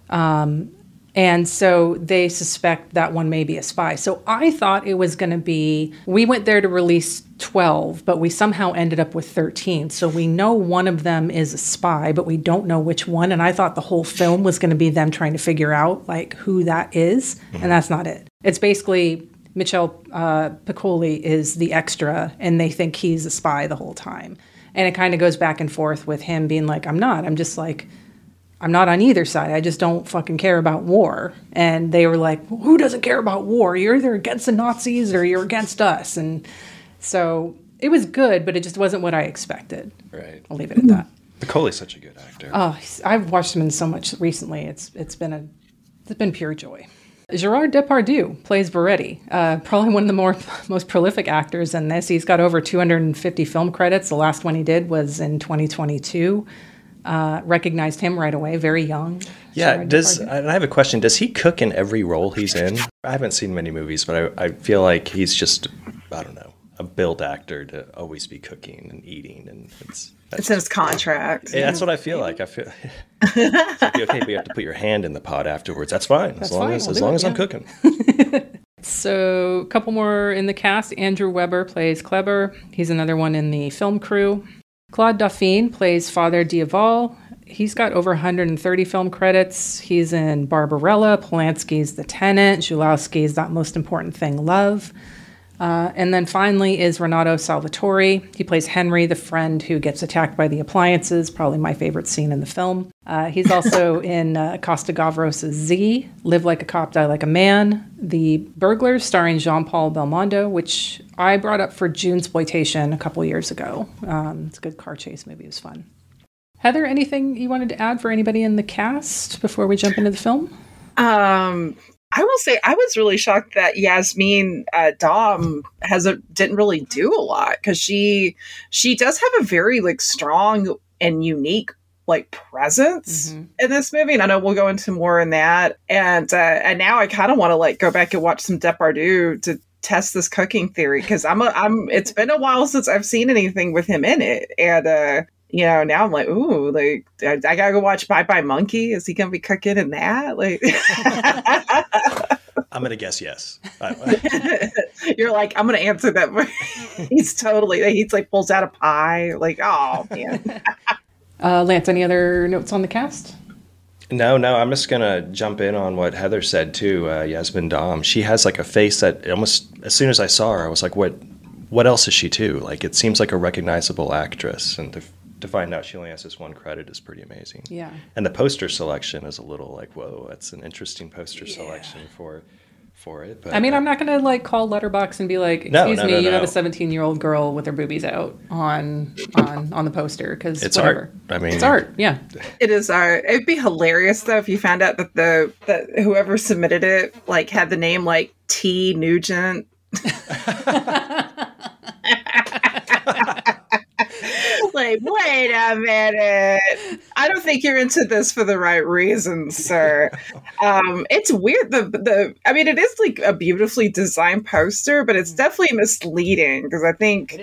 And so they suspect that one may be a spy. So I thought it was going to be, we went there to release 12, but we somehow ended up with 13. So we know one of them is a spy, but we don't know which one. And I thought the whole film was going to be them trying to figure out like who that is. Mm-hmm. And that's not it. It's basically Michel Piccoli is the extra, and they think he's a spy the whole time. And it kind of goes back and forth with him being like, I'm not on either side. I just don't fucking care about war. And they were like, well, who doesn't care about war? You're either against the Nazis or you're against us. And so it was good, but it just wasn't what I expected. Right. I'll leave it at that. Picoli's such a good actor. Oh, I've watched him in so much recently. It's been pure joy. Gerard Depardieu plays Baretti, probably one of the most prolific actors in this. He's got over 250 film credits. The last one he did was in 2022. Recognized him right away, very young. Yeah, and I have a question. Does he cook in every role he's in? I haven't seen many movies, but I feel like he's just, I don't know, a built actor to always be cooking and eating. And it's in his contract. Yeah, that's what I feel like. I feel it's like, okay, but you have to put your hand in the pot afterwards. That's fine, as long as I'm cooking. So a couple more in the cast. Andrew Weber plays Kleber. He's another one in the film crew. Claude Dauphine plays Father Dieval. He's got over 130 film credits. He's in Barbarella, Polanski's The Tenant, Zulawski's That Most Important Thing, Love. And then finally is Renato Salvatore. He plays Henry, the friend who gets attacked by the appliances, probably my favorite scene in the film. He's also in Costa Gavros' Z, Live Like a Cop, Die Like a Man, The Burglars, starring Jean-Paul Belmondo, which I brought up for Junesploitation a couple years ago. It's a good car chase movie. It was fun. Heather, anything you wanted to add for anybody in the cast before we jump into the film? I will say I was really shocked that Yasmine Dam didn't really do a lot, because she does have a very like strong and unique like presence in this movie, and I know we'll go into more in that. And now I kind of want to like go back and watch some Depardieu to test this cooking theory, because it's been a while since I've seen anything with him in it, and now I'm like, ooh, like I gotta go watch Bye Bye Monkey. Is he gonna be cooking in that? Like, I'm going to guess yes. You're like, I'm going to answer that. He's like pulls out a pie. Like, oh, man. Lance, any other notes on the cast? No, I'm just going to jump in on what Heather said, too. Yasmin Dam, she has like a face that almost, as soon as I saw her, I was like, what else is she, too? Like, it seems like a recognizable actress. And to find out she only has this one credit is pretty amazing. Yeah. And the poster selection is a little like, whoa, that's an interesting poster selection for it. But, I mean, I'm not going to like call Letterboxd and be like, excuse me, you have a 17-year-old girl with her boobies out on the poster, because it's whatever. art. I mean, it's art. Yeah, it is art. It'd be hilarious though if you found out that whoever submitted it like had the name like T. Nugent. Like, wait a minute. I don't think you're into this for the right reasons, sir. It's weird. I mean, it is like a beautifully designed poster, but it's definitely misleading because I think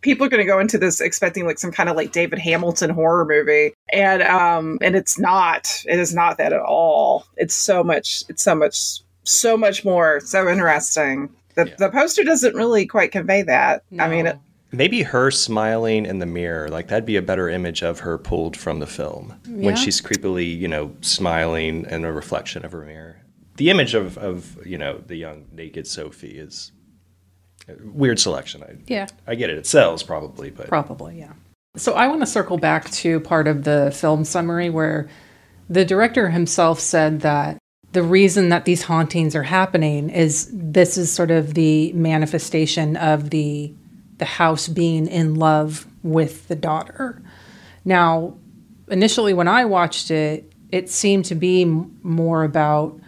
people are going to go into this expecting like some kind of like David Hamilton horror movie, and it's not. It is not that at all. It's so much more. So interesting. The poster doesn't really quite convey that. No. I mean, maybe her smiling in the mirror, like that'd be a better image of her pulled from the film when she's creepily, smiling in a reflection of her mirror. The image of the young naked Sophie is a weird selection. I get it. It sells probably, but probably, yeah. So I want to circle back to part of the film summary where the director himself said that the reason that these hauntings are happening is this is sort of the manifestation of the house being in love with the daughter. Now, initially when I watched it, it seemed to be more about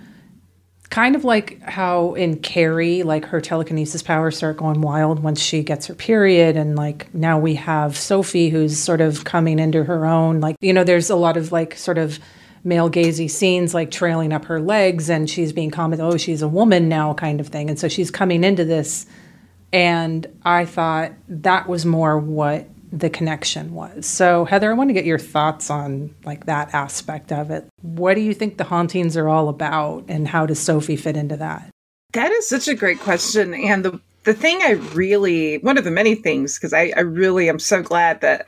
kind of like how in Carrie, like her telekinesis powers start going wild once she gets her period. And like now we have Sophie who's sort of coming into her own. Like, there's a lot of like sort of male gazy scenes like trailing up her legs and she's being commented, oh, she's a woman now kind of thing. And so she's coming into this. And I thought that was more what the connection was. So Heather, I want to get your thoughts on like that aspect of it. What do you think the hauntings are all about and how does Sophie fit into that? That is such a great question. And the thing one of the many things, because I really am so glad that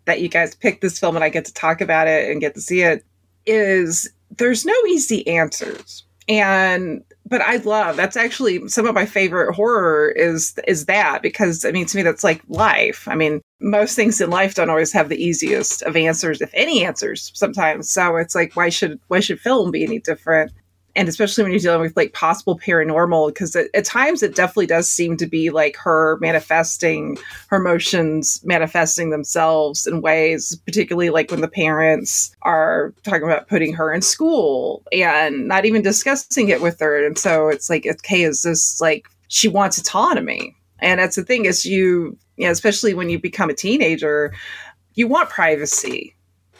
that you guys picked this film and I get to talk about it and get to see it, is there's no easy answers. But I love, that's actually some of my favorite horror is that, because I mean, to me, that's like life. I mean, most things in life don't always have the easiest of answers, if any answers sometimes. So it's like, why should film be any different? And especially when you're dealing with like possible paranormal, because at times it definitely does seem to be like her emotions manifesting themselves in ways, particularly like when the parents are talking about putting her in school and not even discussing it with her. And so it's like, okay, is this like, she wants autonomy. And that's the thing is especially when you become a teenager, you want privacy.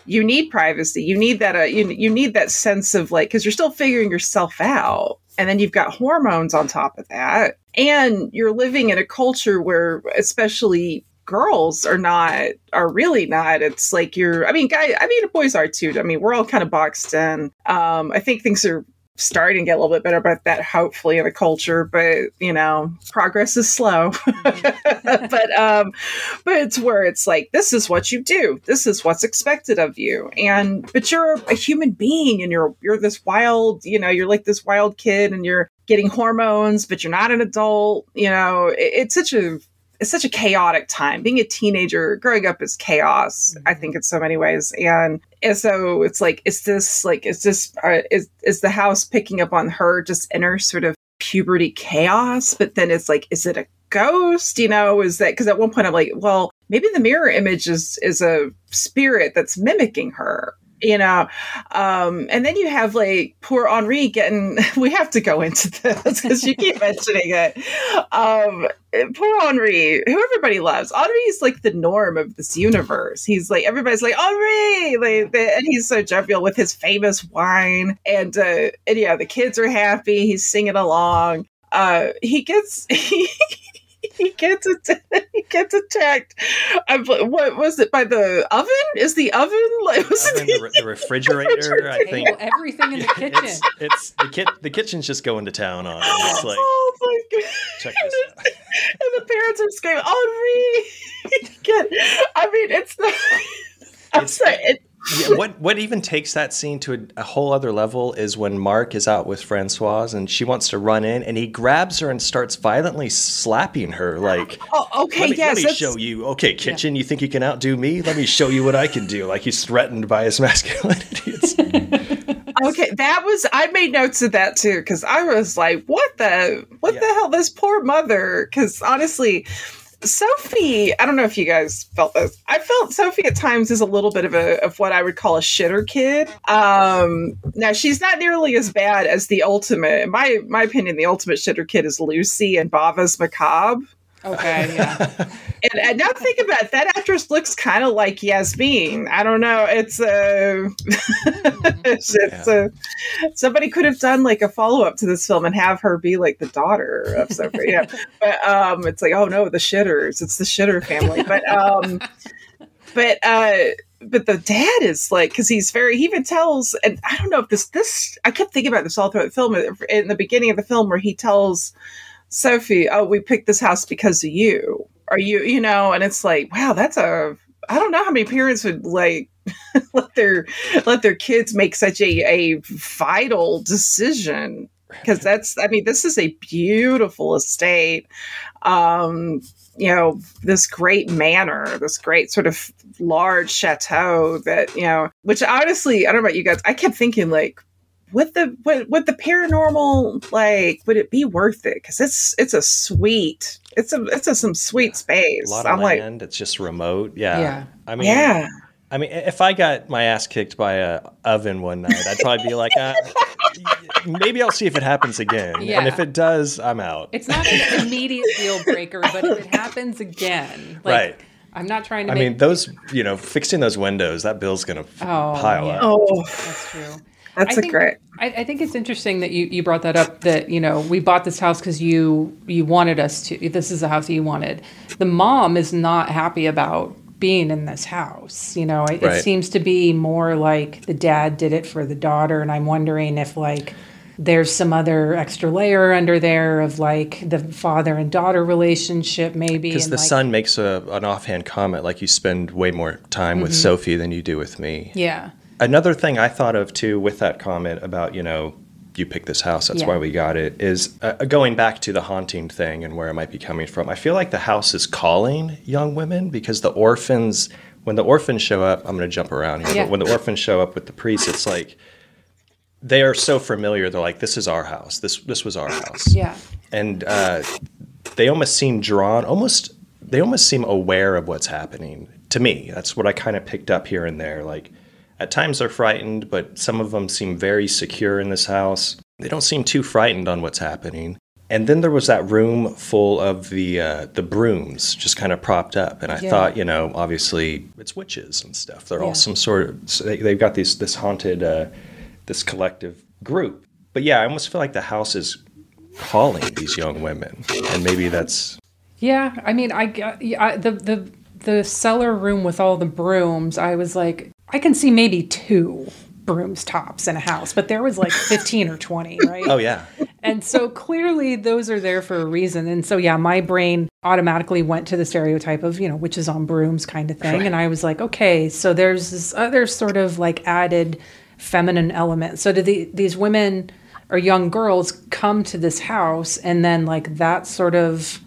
You need privacy. You need that. You need that sense of like, because you're still figuring yourself out, and then you've got hormones on top of that, and you're living in a culture where, especially girls are really not. It's like boys are too. I mean, we're all kind of boxed in. I think things are starting to get a little bit better about that, hopefully, in the culture, but progress is slow. but it's where it's like, this is what you do, this is what's expected of you, but you're a human being, and you're this wild, you're like this wild kid, and you're getting hormones, but you're not an adult. It's such a chaotic time. Being a teenager, growing up is chaos, I think, in so many ways. And so it's like, is the house picking up on her just inner sort of puberty chaos? But then it's like, is it a ghost? Is that, because at one point I'm like, well, maybe the mirror image is a spirit that's mimicking her. And then you have like poor Henri we have to go into this because you keep mentioning it. Poor Henri, who everybody loves. Henri is like the norm of this universe. He's like, everybody's like, Henri, and he's so jovial with his famous wine. And the kids are happy. He's singing along. He gets gets attacked. What was it, by the oven? Is the oven like the refrigerator? I think everything in the kitchen. It's the kitchen's just going to town on it. It's like, oh my god! Check this out. And the parents are screaming, "Henri!" I mean, it's the. Yeah, what even takes that scene to a whole other level is when Mark is out with Francoise and she wants to run in and he grabs her and starts violently slapping her like, oh, okay, let me show you. Okay, kitchen, you think you can outdo me? Let me show you what I can do. Like he's threatened by his masculinity. Okay, I made notes of that too because I was like, what the hell, this poor mother? Because honestly, Sophie, I don't know if you guys felt this. I felt Sophie at times is a little bit of what I would call a shitter kid. Now she's not nearly as bad as the ultimate. In my opinion, the ultimate shitter kid is Lucy and Bava's Macabre. Okay, yeah. And now think about it, that actress looks kind of like Yasmin. I don't know. Somebody could have done like a follow up to this film and have her be like the daughter of Sophie. Yeah. But it's like, oh no, the shitters. It's the shitter family. But the dad is like, because he even tells, and I don't know if this. I kept thinking about this all throughout the film. In the beginning of the film, where he tells Sophie, "Oh, we picked this house because of you. Are you know?" And it's like, wow, I don't know how many parents would like let their kids make such a vital decision, because this is a beautiful estate. This great manor, this great sort of large chateau that, which honestly, I don't know about you guys, I kept thinking like, with the paranormal, like, would it be worth it? Because it's some sweet space. A lot of land. It's just remote. Yeah. I mean, if I got my ass kicked by a oven one night, I'd probably be like, maybe I'll see if it happens again. Yeah. And if it does, I'm out. It's not an immediate deal breaker, but if it happens again, right. I'm not trying to. I mean, those, fixing those windows, that bill's gonna pile up. Oh, that's true. Great. I think it's interesting that you brought that up, that, we bought this house because you wanted us to. This is the house you wanted. The mom is not happy about being in this house. It seems to be more like the dad did it for the daughter. And I'm wondering if like there's some other extra layer under there of like the father and daughter relationship, maybe. Because the son makes an offhand comment like, you spend way more time with Sophie than you do with me. Yeah. Another thing I thought of, too, with that comment about, you picked this house, that's why we got it, is going back to the haunting thing and where it might be coming from. I feel like the house is calling young women, because when the orphans show up, I'm going to jump around here, but when the orphans show up with the priest, it's like, they are so familiar. They're like, this is our house. This was our house. Yeah. And they almost seem drawn, they almost seem aware of what's happening. To me, that's what I kind of picked up here and there, like, at times they're frightened, but some of them seem very secure in this house. They don't seem too frightened on what's happening. And then there was that room full of the brooms just kind of propped up. And I thought, obviously it's witches and stuff. They're all some sort of, they've got this haunted, this collective group. But yeah, I almost feel like the house is calling these young women. And maybe that's... Yeah, I mean, the cellar room with all the brooms, I was like, I can see maybe 2 brooms tops in a house, but there was like 15 or 20, right? Oh, yeah. And so clearly those are there for a reason. And so, yeah, my brain automatically went to the stereotype of, witches on brooms kind of thing. Right. And I was like, okay, so there's this other sort of like added feminine element. So do these women or young girls come to this house, and then like that sort of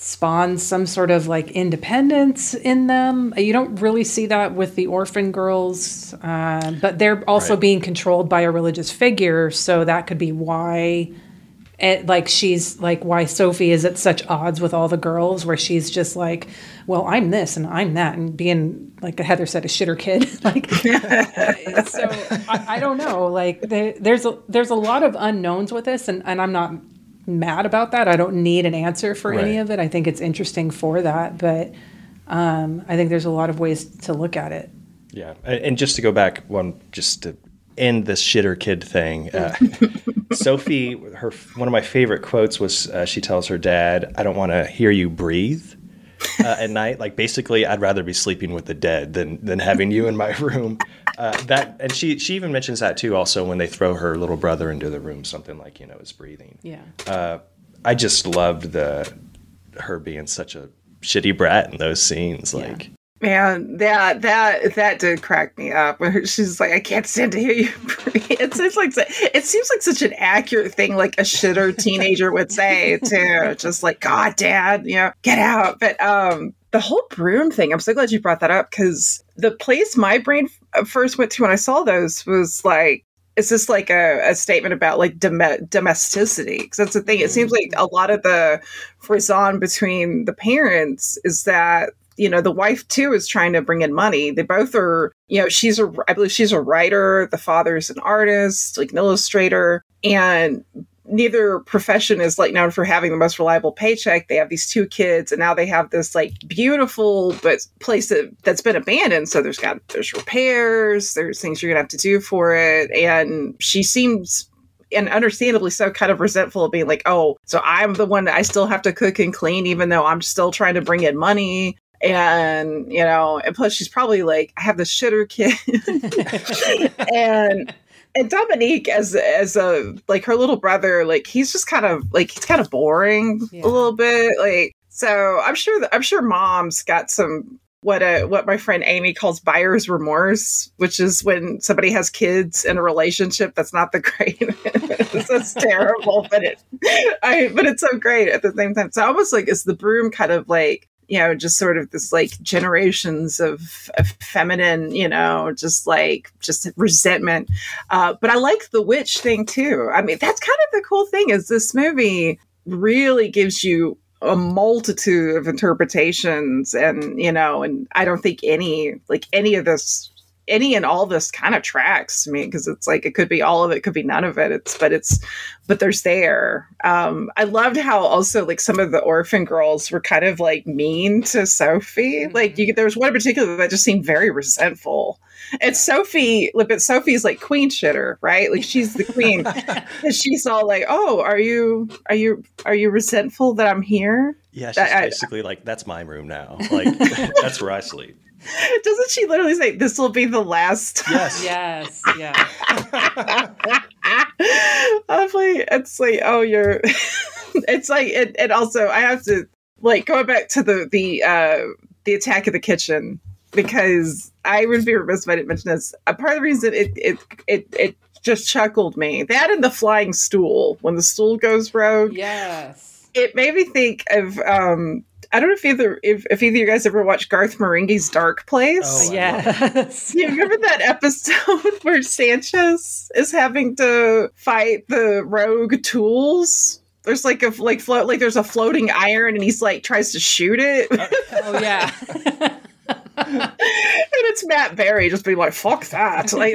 spawns some sort of like independence in them. You don't really see that with the orphan girls, but they're also being controlled by a religious figure. So that could be why, why Sophie is at such odds with all the girls, where she's just like, well, I'm this and I'm that, and being, like Heather said, a shitter kid. So I don't know. Like there's a lot of unknowns with this, and I'm not mad about that. I don't need an answer for any of it. I think it's interesting for that, but I think there's a lot of ways to look at it. Yeah, and just to go back just to end this shitter kid thing, Sophie, one of my favorite quotes was she tells her dad, "I don't want to hear you breathe." at night. Like, basically, I'd rather be sleeping with the dead than having you in my room. And she even mentions that too. Also, when they throw her little brother into the room, something like, is breathing. Yeah. I just loved her being such a shitty brat in those scenes. Like, man, that did crack me up. Where she's like, I can't stand to hear you breathe. It seems like such an accurate thing, like a shitter teenager would say too. Just like, God, Dad, get out. But the whole broom thing, I'm so glad you brought that up, because the place my brain first went to when I saw those was like, is this like a statement about like domesticity? Because that's the thing. It seems like a lot of the frisson between the parents is that, the wife too is trying to bring in money. They both are, I believe she's a writer. The father's an artist, like an illustrator, and neither profession is like known for having the most reliable paycheck. They have these 2 kids, and now they have this like beautiful but place that's been abandoned. So there's repairs, there's things you're gonna have to do for it, and she seems, and understandably so, kind of resentful of being like, oh, so I'm the one that I still have to cook and clean, even though I'm still trying to bring in money. And, and plus she's probably like, I have this shitter kid. and Dominique as a, like, her little brother, like, he's just kind of like, he's kind of boring a little bit. Like, so I'm sure mom's got some, what my friend Amy calls buyer's remorse, which is when somebody has kids in a relationship that's not the greatest. That's terrible, but it's so great at the same time. So almost like, is the broom kind of like, just sort of this like generations of feminine, just resentment. But I like the witch thing too. I mean, that's kind of the cool thing, is this movie really gives you a multitude of interpretations, and, and I don't think any and all this kind of tracks to me, because it's like, it could be all of it, could be none of it. But there's there. I loved how also like some of the orphan girls were kind of like mean to Sophie. Like there was one in particular that just seemed very resentful. And Sophie's like queen shitter, right? Like she's the queen. And she's all like, oh, are you resentful that I'm here? Yeah, she's basically like, that's my room now. Like, that's where I sleep. Doesn't she literally say, this will be the last? Yes. Yes. Yeah. It's like, oh, you're, it's like, and also I have to like go back to the attack of the kitchen, because I would be remiss if I didn't mention this. A part of the reason it just chuckled me, that and the flying stool, when the stool goes rogue. Yes. It made me think of, I don't know if either of you guys ever watched Garth Marenghi's Dark Place. Oh, yes. You remember that episode where Sanchez is having to fight the rogue tools? There's like there's a floating iron, and he's like tries to shoot it. Oh yeah. And it's Matt Berry just being like, fuck that. Like,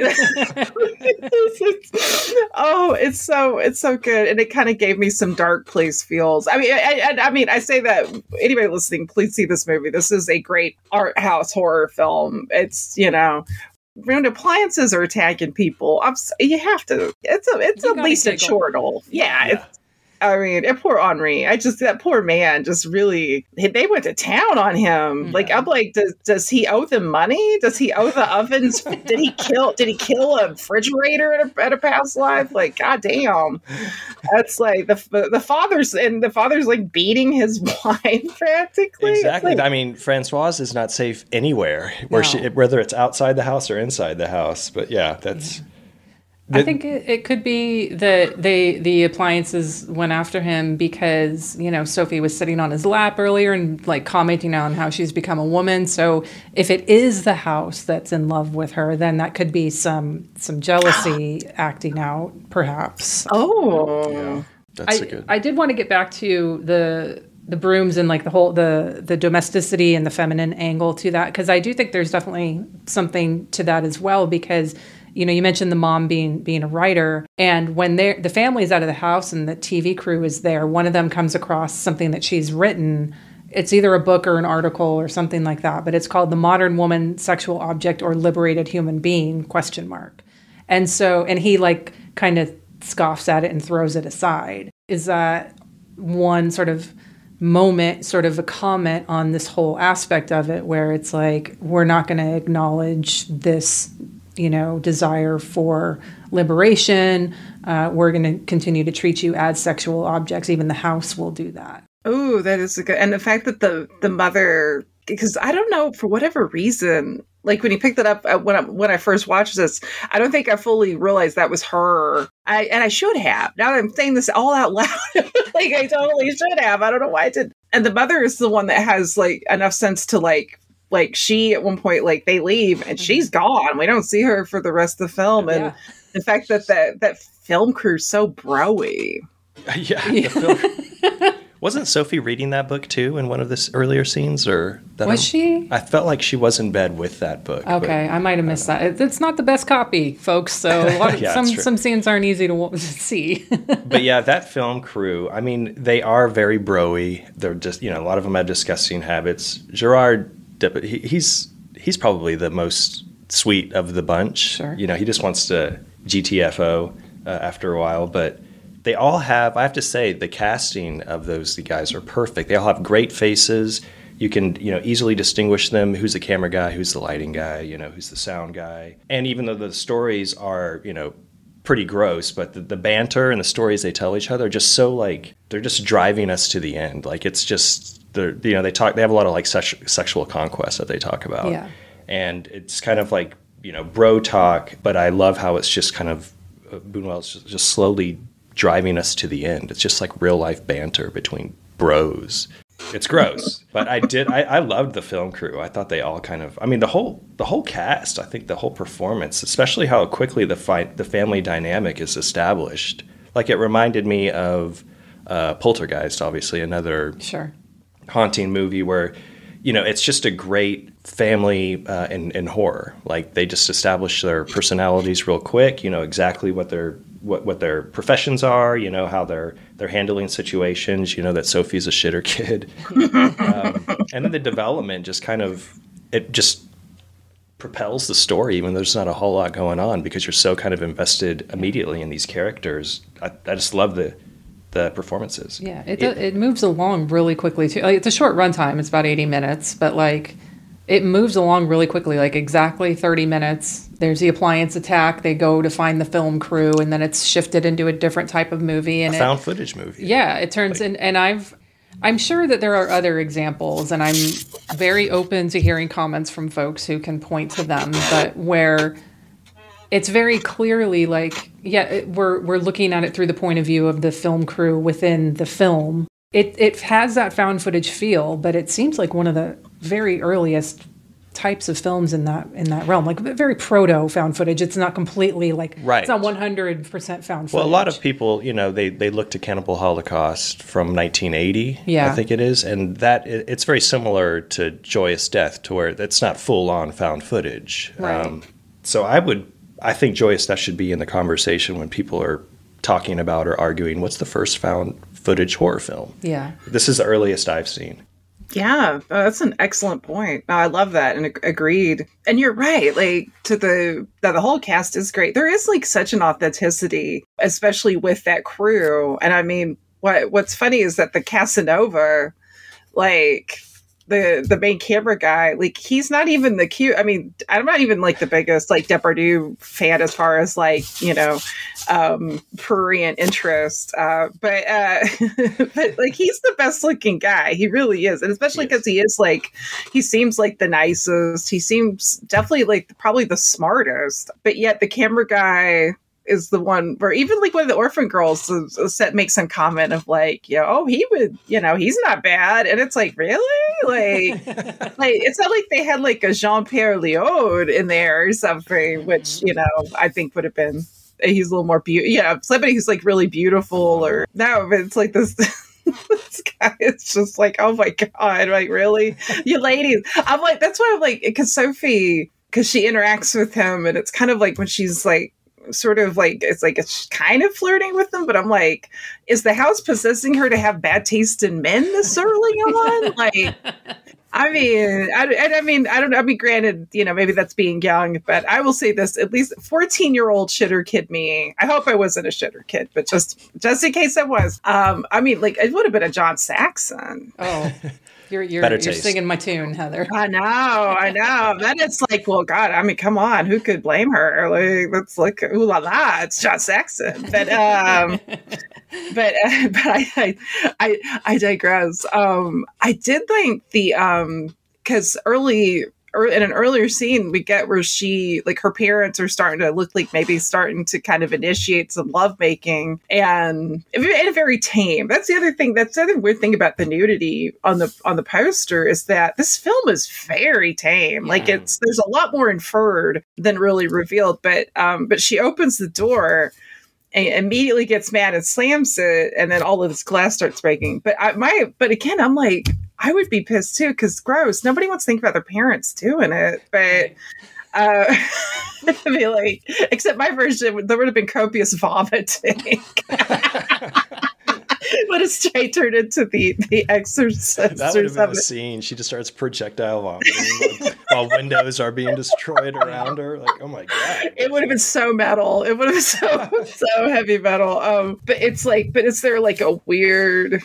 oh, it's so good. And it kind of gave me some Dark Place feels. I mean, I say that anybody listening, please see this movie. This is a great art house horror film. It's, when appliances are attacking people, you have to, it's at least a chortle. Yeah. I mean, and poor Henri. That poor man just really, they went to town on him. Yeah. Like, I'm like, does he owe them money? Does he owe the ovens? Did he kill a refrigerator at a past life? Like, goddamn. That's like the father's like beating his wife practically. Exactly. Like, I mean, Francoise is not safe anywhere, whether it's outside the house or inside the house. But yeah, that's... I think it could be that the appliances went after him because, Sophie was sitting on his lap earlier and like commenting on how she's become a woman. So if it is the house that's in love with her, then that could be some jealousy acting out, perhaps. Oh, yeah, that's a good. I did want to get back to the brooms and like the whole the domesticity and the feminine angle to that, because I do think there's definitely something to that as well, because you mentioned the mom being a writer, and when the family's out of the house and the TV crew is there, one of them comes across something that she's written. It's either a book or an article or something like that, but it's called "The Modern Woman, Sexual Object, or Liberated Human Being?" ? And he like kind of scoffs at it and throws it aside. Is that one sort of moment, sort of a comment on this whole aspect of it, where it's like, we're not going to acknowledge this, desire for liberation. We're going to continue to treat you as sexual objects. Even the house will do that. Oh, that is a good. And the fact that the mother, because I don't know, for whatever reason, like when he picked it up when I first watched this, I don't think I fully realized that was her. I should have. Now that I'm saying this all out loud, like I totally should have. I don't know why I did. And the mother is the one that has like enough sense to like she at one point, like they leave and she's gone. We don't see her for the rest of the film. And the fact that film crew's so broy. Yeah. The film. Wasn't Sophie reading that book too in one of the earlier scenes, or was she? I felt like she was in bed with that book. Okay, I might have missed that. It's not the best copy, folks. So a lot of, some scenes aren't easy to see. But yeah, that film crew. I mean, they are very broy. They're just a lot of them have disgusting habits. Gerard, he's probably the most sweet of the bunch. Sure. He just wants to GTFO after a while, but. They all have, I have to say, the casting of those guys are perfect. They all have great faces. You can, easily distinguish them. Who's the camera guy? Who's the lighting guy? Who's the sound guy? And even though the stories are, pretty gross, but the banter and the stories they tell each other are just so they're just driving us to the end. Like it's just, they have a lot of sexual conquest that they talk about. Yeah. And it's kind of like, bro talk, but I love how it's just kind of, Buñuel's just slowly driving us to the end. It's just like real life banter between bros. It's gross, but I loved the film crew. I thought they all kind of, the whole cast, I think the whole performance, especially how quickly the family dynamic is established. Like it reminded me of Poltergeist, obviously another haunting movie where, it's just a great family in horror. Like they just establish their personalities real quick, exactly what their professions are, how they're handling situations, that Sophie's a shitter kid. And then the development just propels the story, even though there's not a whole lot going on, because you're so kind of invested immediately in these characters. I just love the performances. Yeah, it moves along really quickly too. Like, it's a short runtime; it's about 80 minutes, but it moves along really quickly. Like exactly 30 minutes. There's the appliance attack. They go to find the film crew, and then it's shifted into a different type of movie. And a found footage movie. Yeah, it turns in. And I'm sure that there are other examples, and I'm very open to hearing comments from folks who can point to them. But where it's very clearly we're looking at it through the point of view of the film crew within the film. It has that found footage feel, but it seems like one of the very earliest types of films in that realm, like very proto found footage. It's not completely it's not 100% found footage. Well, a lot of people, they look to Cannibal Holocaust from 1980, I think it is, and that it's very similar to Joyous Death, to where it's not full on found footage. Right. So I think Joyous Death should be in the conversation when people are talking about or arguing what's the first found footage horror film. Yeah. This is the earliest I've seen. Yeah, that's an excellent point. I love that and agreed. And you're right. The whole cast is great. There is such an authenticity, especially with that crew. And what's funny is that the Casanova, the main camera guy, he's not even the cute. I'm not even the biggest Depardieu fan as far as prurient interest. But he's the best looking guy. He really is. And especially because he seems like the nicest. He seems definitely probably the smartest, but yet the camera guy is the one where even one of the orphan girls makes some comment of he would, he's not bad. And it's really? It's not like they had a Jean-Pierre Léaud in there or something, which, I think would have been, he's a little more beautiful. Yeah, somebody who's really beautiful or no, but it's this. This guy is just oh my God, really? You ladies. I'm that's why I'm because Sophie, because she interacts with him and it's kind of when she's sort of it's kind of flirting with them, but I'm is the house possessing her to have bad taste in men this early on? I don't know. I mean, granted, maybe that's being young, but I will say this: at least 14-year-old shitter kid me. I hope I wasn't a shitter kid, but just in case I was. It would have been a John Saxon. Oh, you're singing my tune, Heather. I know. Then it's like, well, God, I mean, come on, who could blame her? Like, let's look, ooh la la, it's John Saxon. But I digress. I did think because in an earlier scene we get where she, like, her parents are starting to look like maybe starting to kind of initiate some lovemaking, and very tame. That's the other thing. That's the other weird thing about the nudity on the poster, is that this film is very tame. Yeah. Like, there's a lot more inferred than really revealed. But she opens the door and immediately gets mad and slams it, and then all of this glass starts breaking. But again, I'm like, I would be pissed too, because gross. Nobody wants to think about their parents doing it. But I mean, like, except my version, there would have been copious vomiting. Would have straight turned into the Exorcist. That would have been the scene. She just starts projectile vomiting while windows are being destroyed around her. Like, oh my God. It would have been so metal. It would have been so heavy metal. But is there like a weird...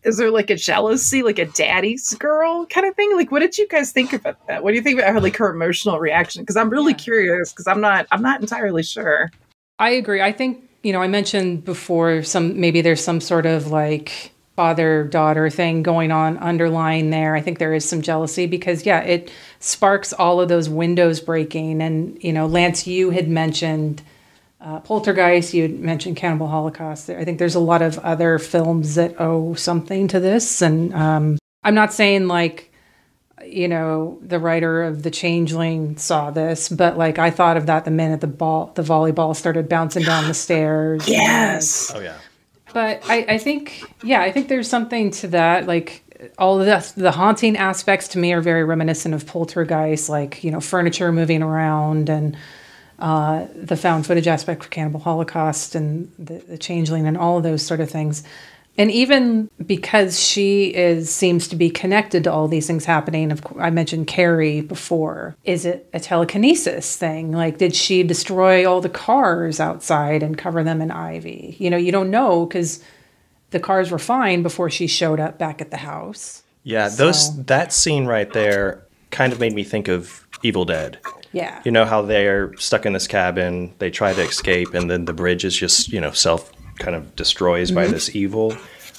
Is there like a jealousy, like a daddy's girl kind of thing? Like, what did you guys think about that? What do you think about her emotional reaction? Because I'm really curious, because I'm not entirely sure. I agree. I think, I mentioned before maybe there's some sort of like father-daughter thing going on underlying there. I think there is some jealousy because, it sparks all of those windows breaking. And, Lance, you had mentioned Poltergeist, you had mentioned Cannibal Holocaust. I think there's a lot of other films that owe something to this. And I'm not saying like, the writer of The Changeling saw this, but like I thought of that the minute the volleyball started bouncing down the stairs. Yes. Oh yeah. But I think there's something to that. Like all of the haunting aspects to me are very reminiscent of Poltergeist, like, furniture moving around, and the found footage aspect of Cannibal Holocaust and the Changeling and all of those sort of things. And even because she seems to be connected to all these things happening, I mentioned Carrie before. Is it a telekinesis thing? Like, did she destroy all the cars outside and cover them in ivy? You don't know, because the cars were fine before she showed up back at the house. Yeah, that scene right there kind of made me think of Evil Dead. Yeah. You know how they're stuck in this cabin, they try to escape, and then the bridge is just, self kind of destroys by this evil.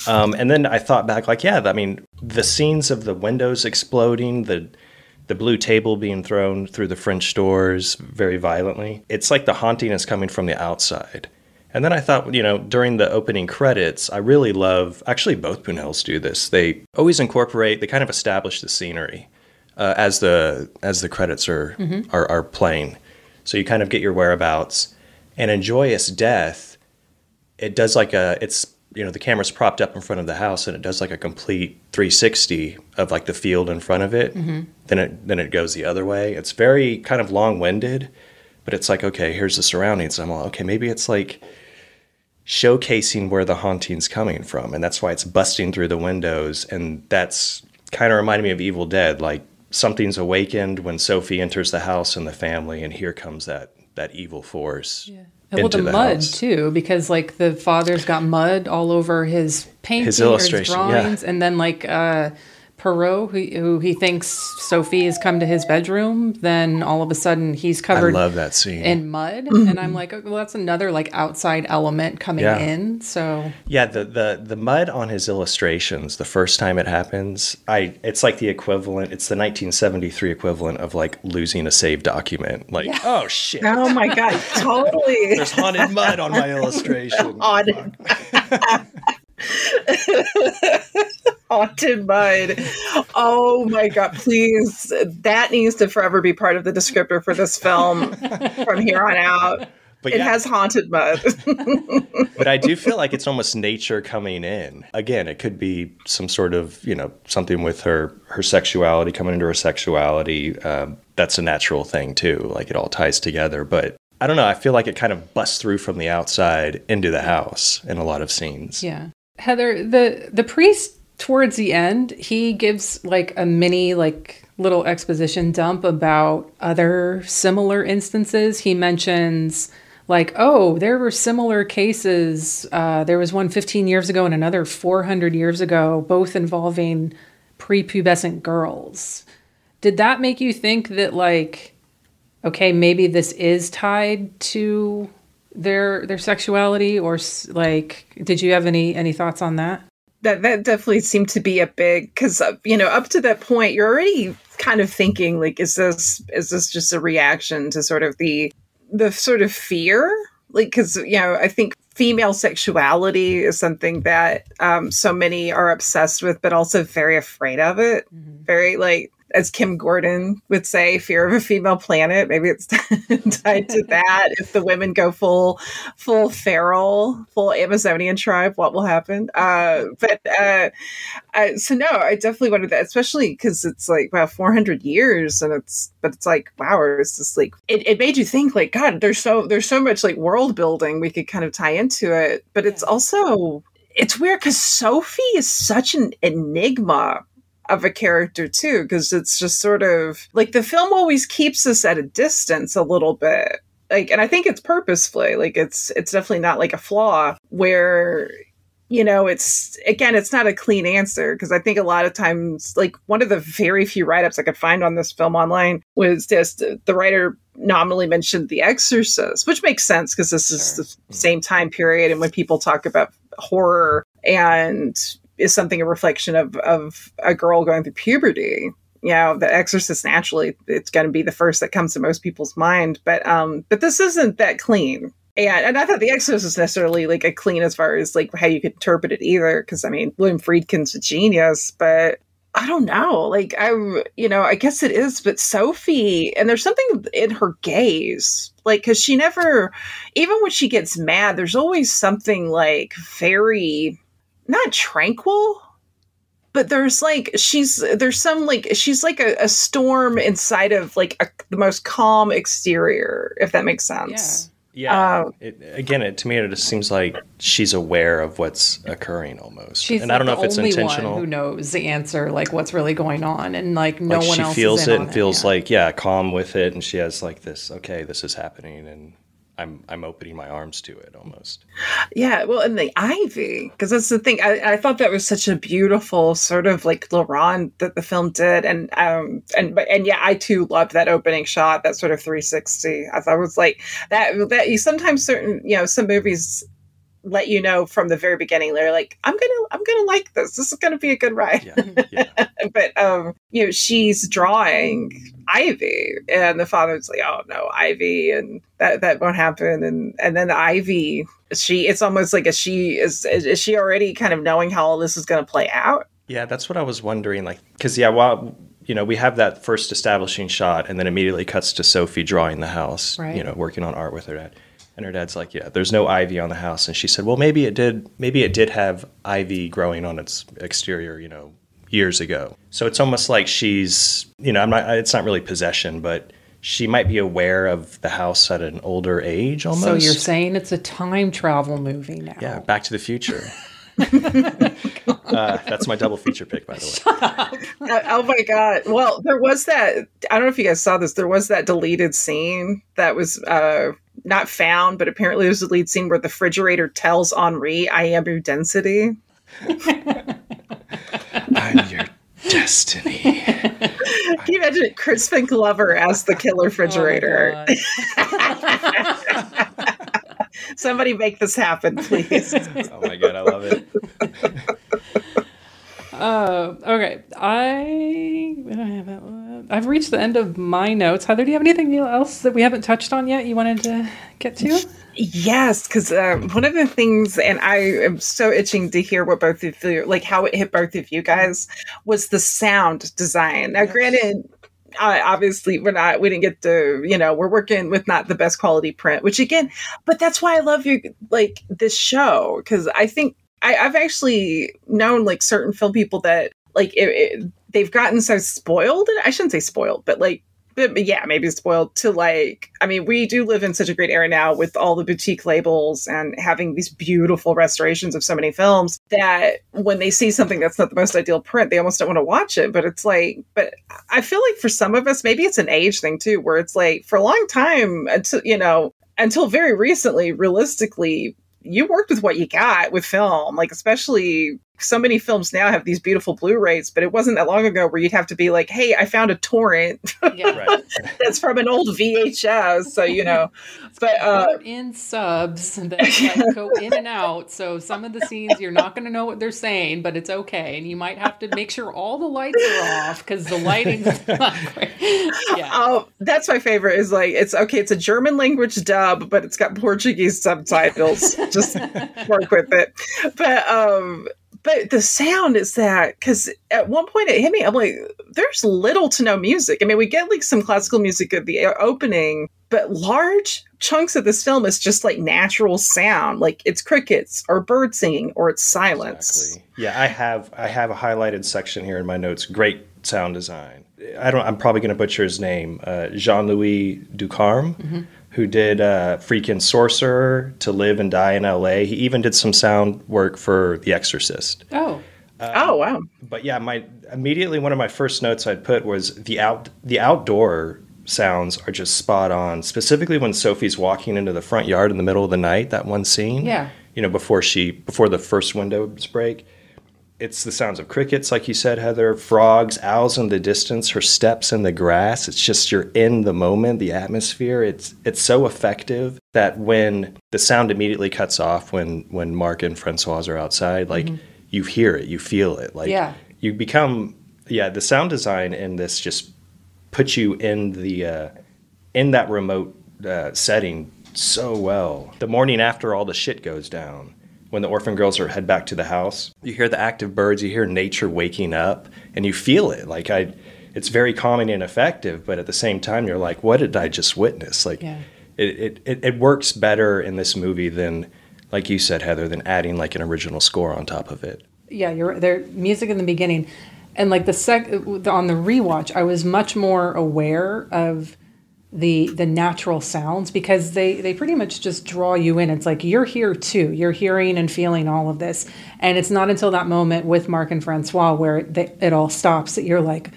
And then I thought back, like, the scenes of the windows exploding, the blue table being thrown through the French doors very violently. It's like the haunting is coming from the outside. And then I thought, during the opening credits, I really love, actually both Buñuels do this. They always they kind of establish the scenery as the credits are playing. So you kind of get your whereabouts. And in Joyous Death, it does the camera's propped up in front of the house, and it does like a complete 360 of like the field in front of it. Mm-hmm. Then it goes the other way. It's very kind of long-winded, but it's like, okay, here's the surroundings. I'm like, okay, maybe it's like showcasing where the haunting's coming from, and that's why it's busting through the windows. And that's kind of reminded me of Evil Dead, like something's awakened when Sophie enters the house and the family, and here comes that evil force. Yeah. Well, the mud house too, because like the father's got mud all over his painting, his illustration, or his drawings, and then like Perot, who he thinks Sophie has come to his bedroom, then all of a sudden he's covered. I love that scene in mud, and I'm like, well, that's another like outside element coming in. So the mud on his illustrations, the first time it happens, it's like the equivalent. It's the 1973 equivalent of like losing a saved document. Like, oh shit! Oh my God, totally. There's haunted mud on my illustration. Haunted. Haunted mud. Oh my God, please. That needs to forever be part of the descriptor for this film from here on out. But it has haunted mud. But I do feel like it's almost nature coming in. Again, it could be some sort of, something with her sexuality, coming into her sexuality. That's a natural thing too. Like it all ties together. But I don't know. I feel like it kind of busts through from the outside into the house in a lot of scenes. Yeah. Heather, the priest towards the end, he gives like a mini little exposition dump about other similar instances. He mentions like, oh, there were similar cases. There was one 15 years ago and another 400 years ago, both involving prepubescent girls. Did that make you think that like, okay, maybe this is tied to their sexuality, or like, did you have any thoughts on that? That definitely seemed to be a big, because up to that point, you're already kind of thinking like, is this just a reaction to sort of the sort of fear? Like, because I think female sexuality is something that so many are obsessed with, but also very afraid of it. Mm-hmm. Very like, as Kim Gordon would say, fear of a female planet. Maybe it's tied to that. If the women go full feral, full Amazonian tribe, what will happen? So no, I definitely wanted that, especially because it's like, wow, 400 years, and it's like, wow, it's just like, it made you think like, God, there's so much like world building we could kind of tie into it, but it's also, it's weird because Sophie is such an enigma of a character too, because it's just sort of like the film always keeps us at a distance a little bit, like, and I think it's purposefully, like it's definitely not like a flaw where it's not a clean answer, because I think a lot of times, like one of the very few write-ups I could find on this film online was just the writer nominally mentioned The Exorcist, which makes sense because this is the same time period, and when people talk about horror and is something a reflection of a girl going through puberty. The Exorcist, naturally, it's going to be the first that comes to most people's mind. But this isn't that clean. And I thought The Exorcist is necessarily like a clean as far as like how you could interpret it either. Because I mean, William Friedkin's a genius, but I don't know. Like I guess it is. But Sophie, and there's something in her gaze, like, because she never, even when she gets mad, there's always something like very, not tranquil, but there's like, she's like a storm inside of like the most calm exterior, if that makes sense. Yeah. To me, it just seems like she's aware of what's occurring almost. And I don't know if it's intentional. One who knows the answer, like what's really going on, and like no one else. She feels it and feels like calm with it, and she has like this. Okay, this is happening, and I'm opening my arms to it almost. Yeah, well, and the ivy, because that's the thing. I thought that was such a beautiful sort of like Laurent that the film did, and I too loved that opening shot, that sort of 360. I thought it was like that you sometimes certain some movies let you know from the very beginning, they're like, I'm gonna like this. This is gonna be a good ride. Yeah. But she's drawing Ivy, and the father's like, oh no, Ivy, and that won't happen. And then Ivy, it's almost like is she already kind of knowing how all this is gonna play out? Yeah, that's what I was wondering. Like, because while we have that first establishing shot, and then immediately cuts to Sophie drawing the house, right. Working on art with her dad. And her dad's like, yeah, there's no ivy on the house. And she said, well, maybe it did have ivy growing on its exterior, years ago. So it's almost like she's, it's not really possession, but she might be aware of the house at an older age almost. So you're saying it's a time travel movie now? Yeah, Back to the Future. That's my double feature pick, by the way. Shut up. Oh my God. Well, there was that, I don't know if you guys saw this, there was that deleted scene that was not found, but apparently there's a lead scene where the refrigerator tells Henri, I am your density. I'm your destiny. Can you imagine Crispin Glover as the killer refrigerator? Oh somebody make this happen, please. Oh my God, I love it. Okay. I've reached the end of my notes. Heather, do you have anything else that we haven't touched on yet you wanted to get to? Yes, because one of the things, and I am so itching to hear what both of you, like how it hit both of you guys, was the sound design. Now, granted, obviously we didn't get to, we're working with not the best quality print, which again, but that's why I love this show, because I think I've actually known like certain film people that like they've gotten so spoiled. I shouldn't say spoiled, but like but yeah, maybe spoiled to like, I mean, we do live in such a great era now with all the boutique labels and having these beautiful restorations of so many films that when they see something that's not the most ideal print, they almost don't want to watch it. But it's like, but I feel like for some of us, maybe it's an age thing too, where it's like for a long time until, until very recently, realistically, you worked with what you got with film, like especially so many films now have these beautiful Blu-rays, but it wasn't that long ago where you'd have to be like, hey, I found a torrent that's from an old VHS. So, but in subs that like go in and out. So some of the scenes you're not going to know what they're saying, but it's okay. And you might have to make sure all the lights are off because the lighting's not great. Yeah. Oh, that's my favorite is like, it's okay. It's a German language dub, but it's got Portuguese subtitles. Just work with it. But the sound is that, because at one point it hit me, I'm like, there's little to no music. I mean, we get like some classical music at the opening, but large chunks of this film is just like natural sound. Like it's crickets or bird singing or it's silence. Exactly. Yeah, I have a highlighted section here in my notes. Great sound design. I'm probably going to butcher his name. Jean-Louis Ducarme, who did freaking Sorcerer, To Live and Die in L.A. He even did some sound work for The Exorcist. Oh, wow. But yeah, immediately one of my first notes I'd put was the outdoor sounds are just spot on. Specifically when Sophie's walking into the front yard in the middle of the night, that one scene. Yeah. Before the first windows break. It's the sounds of crickets, like you said, Heather, frogs, owls in the distance, her steps in the grass. It's just you're in the moment, the atmosphere. It's so effective that when the sound immediately cuts off, when Mark and Francoise are outside, like you hear it, you feel it. Like you become, the sound design in this just puts you in that remote setting so well. The morning after all the shit goes down. When the orphan girls head back to the house, you hear the active birds, you hear nature waking up, and you feel it. Like it's very calming and effective, but at the same time, you're like, what did I just witness? Like, it works better in this movie than, like you said, Heather, than adding like an original score on top of it. Yeah, there music in the beginning, and like on the rewatch, I was much more aware of the natural sounds because they pretty much just draw you in. It's like you're here too. You're hearing and feeling all of this. And it's not until that moment with Mark and Francois where it all stops that you're like,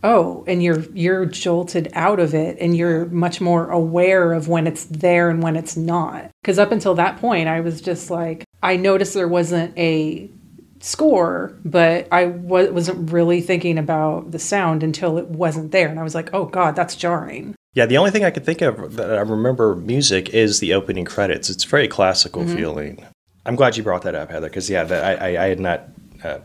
oh, and you're jolted out of it and you're much more aware of when it's there and when it's not. Because up until that point, I was just like, I noticed there wasn't a score, but I wasn't really thinking about the sound until it wasn't there. And I was like, oh God, that's jarring. Yeah, the only thing I could think of that I remember music is the opening credits. It's very classical feeling. I'm glad you brought that up, Heather, because I had not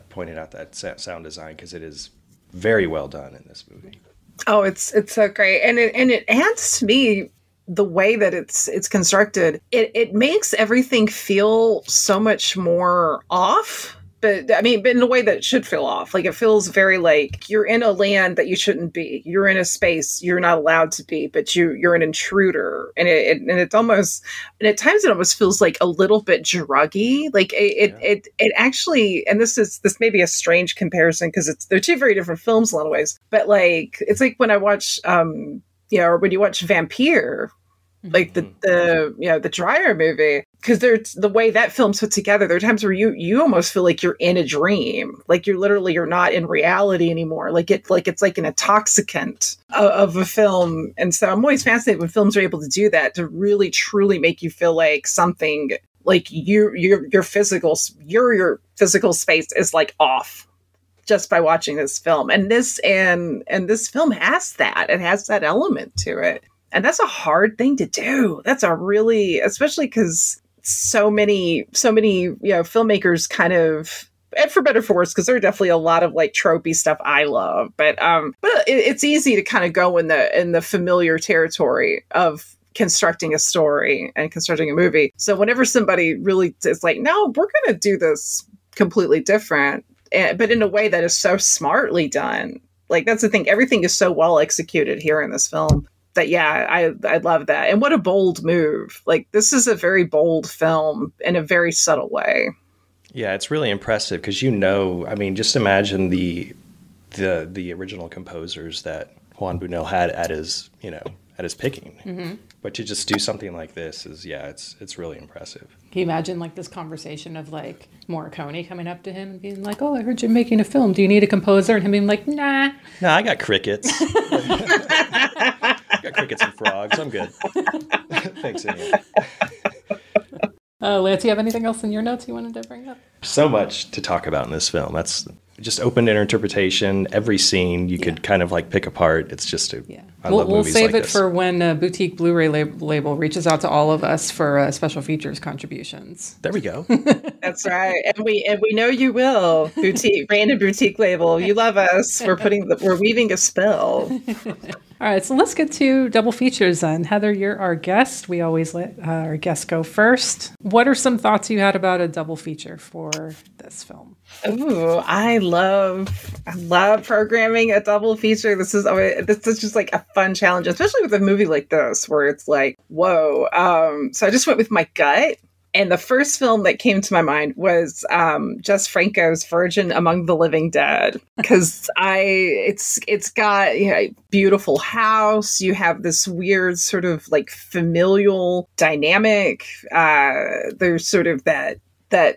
pointed out that sound design because it is very well done in this movie. Oh, it's so great, and it adds to me the way that it's constructed. It makes everything feel so much more off. But in a way that it should feel off. Like it feels very like you're in a land that you shouldn't be. You're in a space you're not allowed to be, but you're an intruder. And it's almost, and at times it almost feels like a little bit druggy. Like it actually, and this may be a strange comparison because they're two very different films in a lot of ways. But like it's like when I watch, or when you watch Vampire, like the Dreyer movie, because there's the way that film's put together. There are times where you almost feel like you're in a dream, like you're not in reality anymore. Like it's like an intoxicant of a film. And so I'm always fascinated when films are able to do that, to really truly make you feel like something, like your physical space is like off just by watching this film. And this film has that. It has that element to it. And that's a hard thing to do. That's a really, especially because so many, filmmakers kind of, and for better or for worse, because there are definitely a lot of like tropey stuff I love, but it's easy to kind of go in the familiar territory of constructing a story and constructing a movie. So whenever somebody really is like, no, we're going to do this completely different, but in a way that is so smartly done. Like that's the thing. Everything is so well executed here in this film. That, I love that. And what a bold move. Like, this is a very bold film in a very subtle way. Yeah, it's really impressive because just imagine the original composers that Juan Buñuel had at his, at his picking. But to just do something like this is, it's really impressive. Can you imagine like this conversation of like Morricone coming up to him and being like, "Oh, I heard you're making a film. Do you need a composer?" And him being like, "Nah." No, I got crickets. I got crickets and frogs. I'm good. Thanks, anyway. Lance, you have anything else in your notes you wanted to bring up? So much to talk about in this film. That's just open interpretation. Every scene you could kind of like pick apart. It's just I love we'll movies save like it this. for when Boutique Blu-ray label reaches out to all of us for special features contributions. There we go. That's right, and we know you will. Brandon Boutique Label, you love us. We're weaving a spell. All right, so let's get to double features then. Heather, you're our guest. We always let our guests go first. What are some thoughts you had about a double feature for this film? Ooh, I love programming a double feature. This is just like a fun challenge, especially with a movie like this where it's like, whoa. So I just went with my gut. And the first film that came to my mind was Jess Franco's Virgin Among the Living Dead, because it's got a beautiful house. You have this weird sort of like familial dynamic. There's sort of that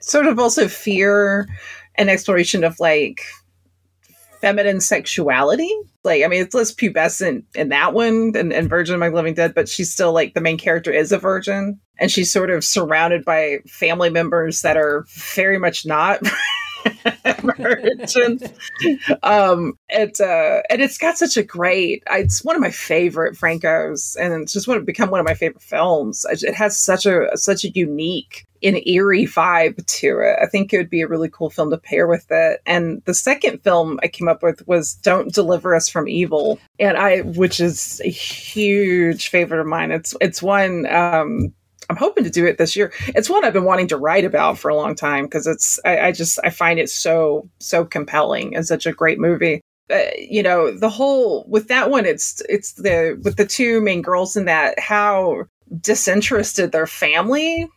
sort of also fear and exploration of like feminine sexuality. Like, I mean, it's less pubescent in that one and Virgin Among the Living Dead, but she's still like the main character is a virgin. And she's sort of surrounded by family members that are very much not virgin. And it's got such a great, it's one of my favorite Francos, and it's just become one of my favorite films. It has such a unique and eerie vibe to it. I think it would be a really cool film to pair with it. And the second film I came up with was Don't Deliver Us from Evil, which is a huge favorite of mine. It's one, I'm hoping to do it this year. It's one I've been wanting to write about for a long time because I find it so compelling and such a great movie. The whole with that one, it's with the two main girls in that, how disinterested their family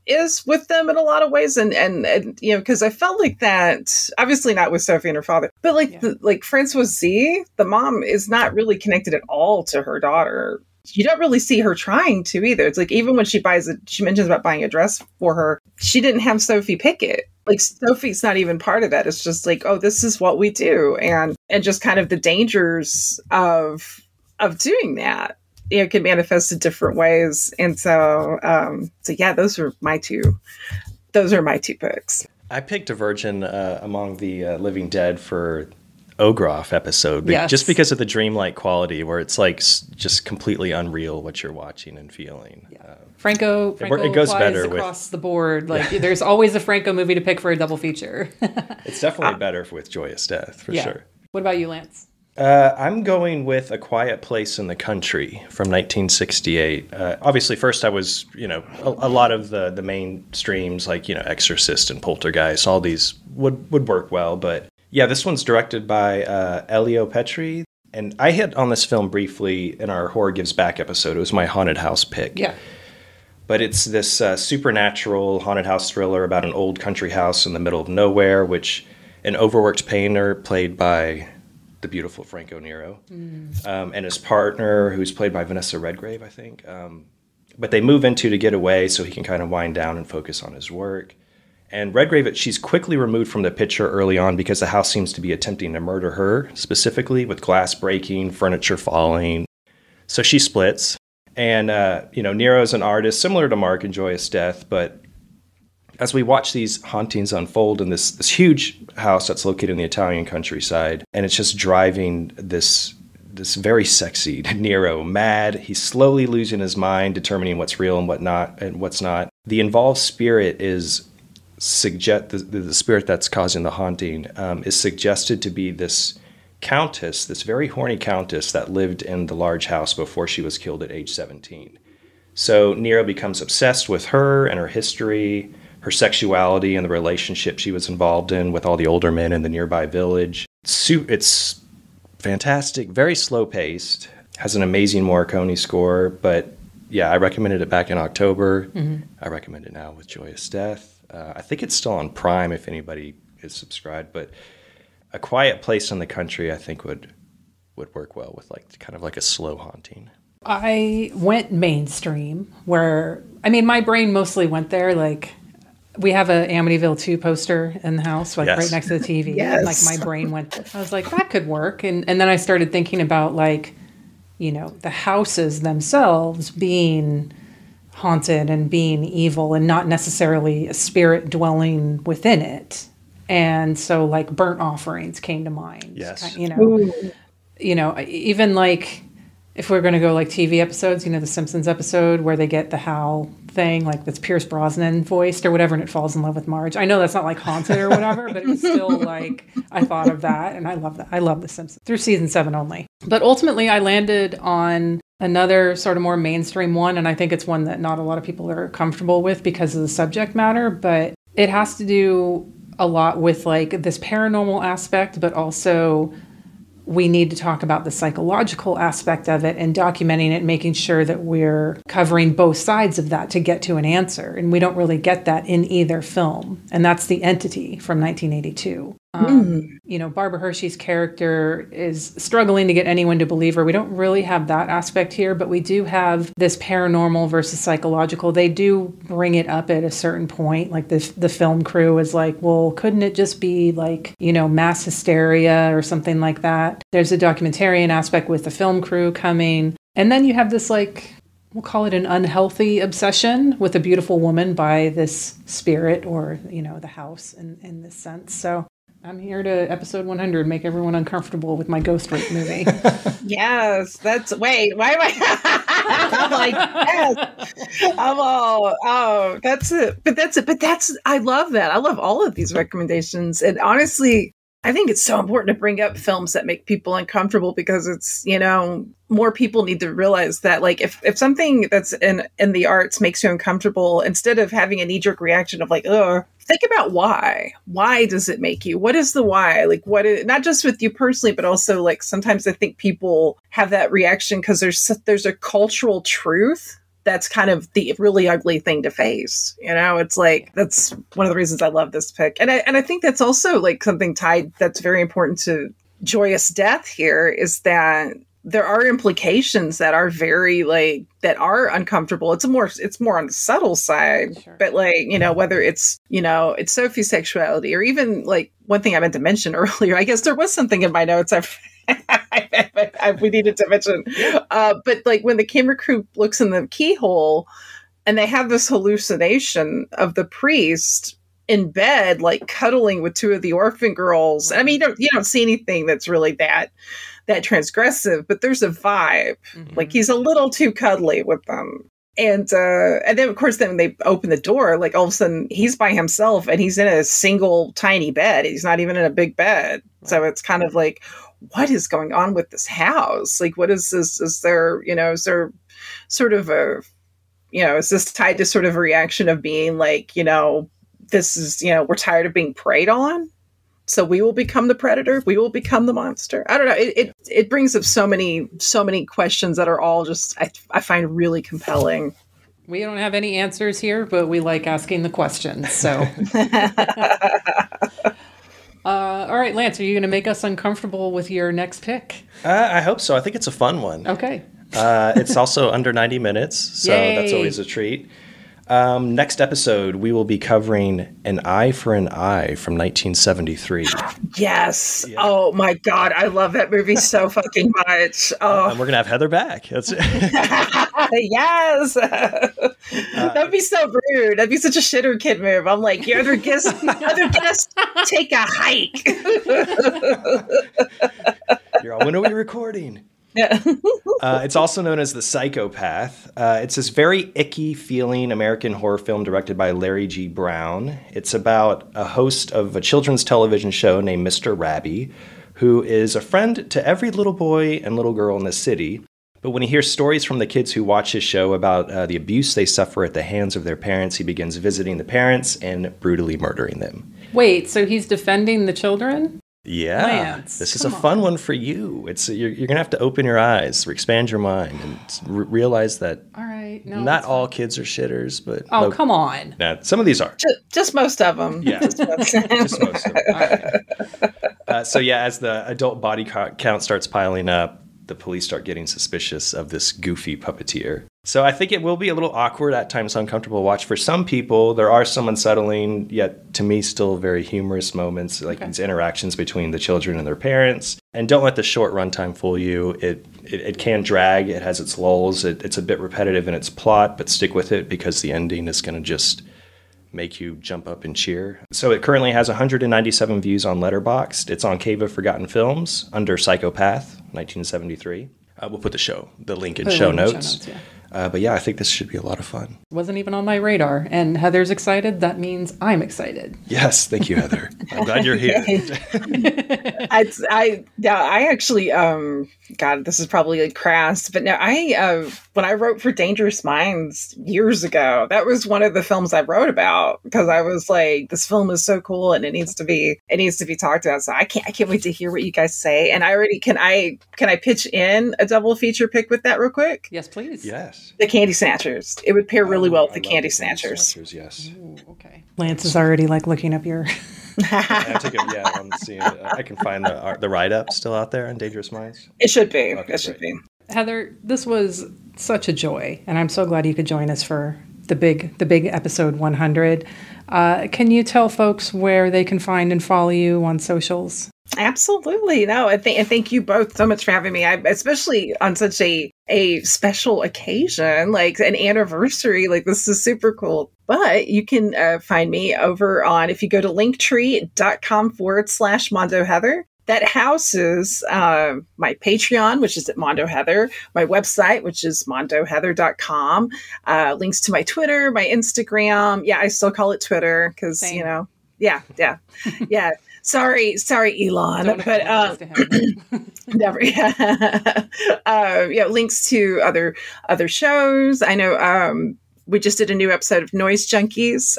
is with them in a lot of ways, and because I felt like that, obviously not with Sophie and her father, but like Francois Z, the mom is not really connected at all to her daughter. You don't really see her trying to either. It's like, even when she mentions about buying a dress for her, she didn't have Sophie pick it. Like, Sophie's not even part of that. It's just like, oh, this is what we do. And just kind of the dangers of doing that, can manifest in different ways. And so yeah, those are my two picks. I picked a virgin among the living dead for Ogroff episode, yes, just because of the dreamlike quality, where it's like just completely unreal what you're watching and feeling. Yeah. Franco it goes better across the board. Like, there's always a Franco movie to pick for a double feature. It's definitely better with Joyous Death, for sure. What about you, Lance? I'm going with A Quiet Place in the Country from 1968. Obviously, first I was, a lot of the mainstreams like, Exorcist and Poltergeist, all these would work well, but yeah, this one's directed by Elio Petri, and I hit on this film briefly in our Horror Gives Back episode. It was my haunted house pick. Yeah. But it's this supernatural haunted house thriller about an old country house in the middle of nowhere, which an overworked painter played by the beautiful Franco Nero, and his partner, who's played by Vanessa Redgrave, I think. But they move into to get away so he can kind of wind down and focus on his work. And Redgrave, she's quickly removed from the picture early on because the house seems to be attempting to murder her, specifically with glass breaking, furniture falling. So she splits. And, Nero's an artist similar to Mark in Joyous Death, but as we watch these hauntings unfold in this huge house that's located in the Italian countryside, and it's just driving this very sexy Nero mad. He's slowly losing his mind, determining what's real and what's not. The involved spirit is the spirit that's causing the haunting is suggested to be this countess, this very horny countess that lived in the large house before she was killed at age 17. So Nero becomes obsessed with her and her history, her sexuality, and the relationship she was involved in with all the older men in the nearby village. It's fantastic, very slow-paced, has an amazing Morricone score, but yeah, I recommended it back in October. Mm-hmm. I recommend it now with Joyous Death. I think it's still on Prime if anybody is subscribed, but A Quiet Place in the Country, I think, would would work well with like kind of like a slow haunting. I went mainstream where, I mean, my brain mostly went there. Like, we have a Amityville 2 poster in the house, like right next to the TV. Yes. And like my brain went, I was like, that could work. And then I started thinking about like, you know, the houses themselves being haunted and being evil and not necessarily a spirit dwelling within it. And so like burnt offerings came to mind. Yes. You know, even like if we're going to go like TV episodes, you know, the Simpsons episode where they get the Hal thing, like that's Pierce Brosnan voiced or whatever, and it falls in love with Marge. I know that's not like haunted or whatever, but it's still like, I thought of that and I love that. I love the Simpsons through season 7 only. But ultimately I landed on another sort of more mainstream one. And I think it's one that not a lot of people are comfortable with because of the subject matter, but it has to do a lot with like this paranormal aspect, but also we need to talk about the psychological aspect of it and documenting it, making sure that we're covering both sides of that to get to an answer. And we don't really get that in either film. And that's The Entity from 1982. You know, Barbara Hershey's character is struggling to get anyone to believe her. We don't really have that aspect here, but we do have this paranormal versus psychological. They do bring it up at a certain point. Like the film crew is like, well, couldn't it just be like, you know, mass hysteria or something like that? There's a documentarian aspect with the film crew coming. And then you have this like, we'll call it an unhealthy obsession with a beautiful woman by this spirit or, you know, the house in this sense. So I'm here to episode 100, make everyone uncomfortable with my ghost rape movie. Yes, wait, why am I? I'm like, yes. I'm all, oh, that's it. But I love that. I love all of these recommendations. And honestly, I think it's so important to bring up films that make people uncomfortable because it's, you know, more people need to realize that, like, if something that's in the arts makes you uncomfortable, instead of having a knee-jerk reaction of like, oh, think about why. Why does it make you? What is the why? Like, not just with you personally, but also like sometimes I think people have that reaction because there's a cultural truth that's kind of the really ugly thing to face. You know, it's like, that's one of the reasons I love this pick. And I think that's also like something tied that's very important to Joyous Death here is that there are implications that are very like, that are uncomfortable. It's more on the subtle side, sure. But like, you know, whether it's, you know, it's Sophie's sexuality or even like one thing I meant to mention earlier, I guess there was something in my notes we needed to mention. But like when the camera crew looks in the keyhole and they have this hallucination of the priest in bed, like cuddling with two of the orphan girls. I mean, you don't see anything that's really that transgressive, but there's a vibe. Mm-hmm. Like he's a little too cuddly with them. And then of course, then when they open the door, like all of a sudden he's by himself and he's in a single tiny bed. He's not even in a big bed. Right. So it's kind of like, what is going on with this house? Like, what is this? Is there sort of a, you know, is this tied to sort of a reaction of being like, you know, this is, you know, we're tired of being preyed on. So we will become the predator. We will become the monster. I don't know. It brings up so many questions that are all just, I find really compelling. We don't have any answers here, but we like asking the questions. So, all right, Lance, are you going to make us uncomfortable with your next pick? I hope so. I think it's a fun one. Okay. It's also under 90 minutes, so Yay. That's always a treat. Next episode, we will be covering An Eye for an Eye from 1973. Yes. Yeah. Oh, my God. I love that movie so fucking much. Oh. And we're going to have Heather back. That's Yes. That'd be so rude. That'd be such a shitter kid move. I'm like, your other guests take a hike. You're all, when are we recording? Yeah. It's also known as The Psychopath. It's this very icky feeling American horror film directed by Larry G. Brown. It's about a host of a children's television show named Mr. Rabby, who is a friend to every little boy and little girl in the city. But when he hears stories from the kids who watch his show about the abuse they suffer at the hands of their parents, he begins visiting the parents and brutally murdering them. Wait, so he's defending the children? Yeah, Lance, this is a fun one for you. It's you're going to have to open your eyes, expand your mind, and realize that all right, not all kids are shitters, but come on. Some of these are. Just most of them. Yeah, just most of them. All right. So yeah, as the adult body count starts piling up, the police start getting suspicious of this goofy puppeteer. So I think it will be a little awkward, at times uncomfortable to watch for some people. There are some unsettling, yet to me still very humorous moments, like these interactions between the children and their parents. And don't let the short runtime fool you. It can drag. It has its lulls. It's a bit repetitive in its plot, but stick with it because the ending is going to just make you jump up and cheer. So it currently has 197 views on Letterboxd. It's on Cave of Forgotten Films under Psychopath, 1973. We'll put the link in show notes. But yeah, I think this should be a lot of fun. Wasn't even on my radar. And Heather's excited. That means I'm excited. Yes, thank you, Heather. I'm glad you're here. I actually, God, this is probably like crass, but no, when I wrote for Dangerous Minds years ago, that was one of the films I wrote about because I was like, this film is so cool and it needs to be talked about. So I can't wait to hear what you guys say. And can I pitch in a double feature pick with that real quick? Yes, please. Yes. The Candy Snatchers. It would pair really well with the Candy Snatchers. Yes. Ooh, okay. Lance is already like looking up your. I'm seeing it. I can find the write-up still out there on Dangerous Minds. It should be. Okay, it should be. Heather, this was such a joy, and I'm so glad you could join us for the big episode 100. Can you tell folks where they can find and follow you on socials? Absolutely. No, and thank you both so much for having me. Especially on such a special occasion, like an anniversary. Like, this is super cool. But you can find me over on, if you go to linktree.com/Mondo Heather. That houses my Patreon, which is at Mondo Heather, my website, which is mondoheather.com, links to my Twitter, my Instagram. Yeah, I still call it Twitter because, yeah. Sorry, Elon, but never. Yeah, links to other shows. I know we just did a new episode of Noise Junkies,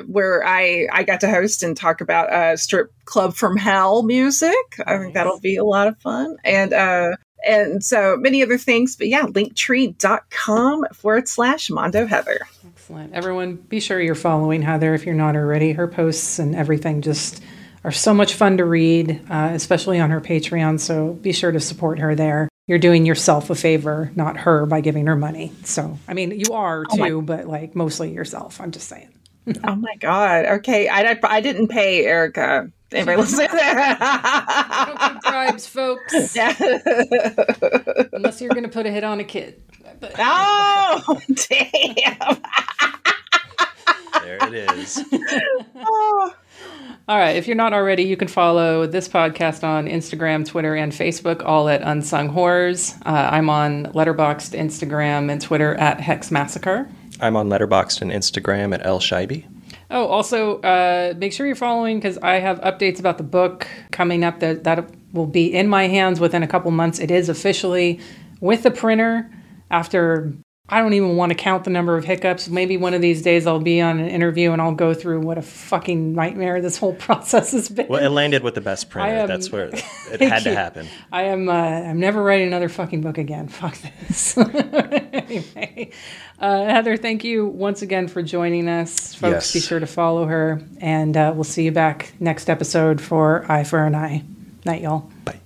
where I got to host and talk about Strip Club from Hell music. I think that'll be a lot of fun, and so many other things. But yeah, linktree.com/Mondo Heather. Excellent. Everyone, be sure you're following Heather if you're not already. Her posts and everything just are so much fun to read, especially on her Patreon. So be sure to support her there. You're doing yourself a favor, not her, by giving her money. So, I mean, you are too, but like mostly yourself. I'm just saying. Oh my God. Okay. I didn't pay Erica. Anybody listening to that? Don't give bribes, folks. Unless you're going to put a hit on a kid. But. Oh, damn. There it is. Oh. All right. If you're not already, you can follow this podcast on Instagram, Twitter, and Facebook, all at Unsung Horrors. I'm on Letterboxd, Instagram, and Twitter at Hex Massacre. I'm on Letterboxd and Instagram at Schibi. Oh, also, make sure you're following because I have updates about the book coming up that will be in my hands within a couple months. It is officially with the printer after... I don't even want to count the number of hiccups. Maybe one of these days I'll be on an interview and I'll go through what a fucking nightmare this whole process has been. Well, it landed with the best printer. That's where it had to happen. I'm never writing another fucking book again. Fuck this. Anyway, Heather, thank you once again for joining us. Folks, Be sure to follow her. And we'll see you back next episode for Eye for an Eye. Night, y'all. Bye.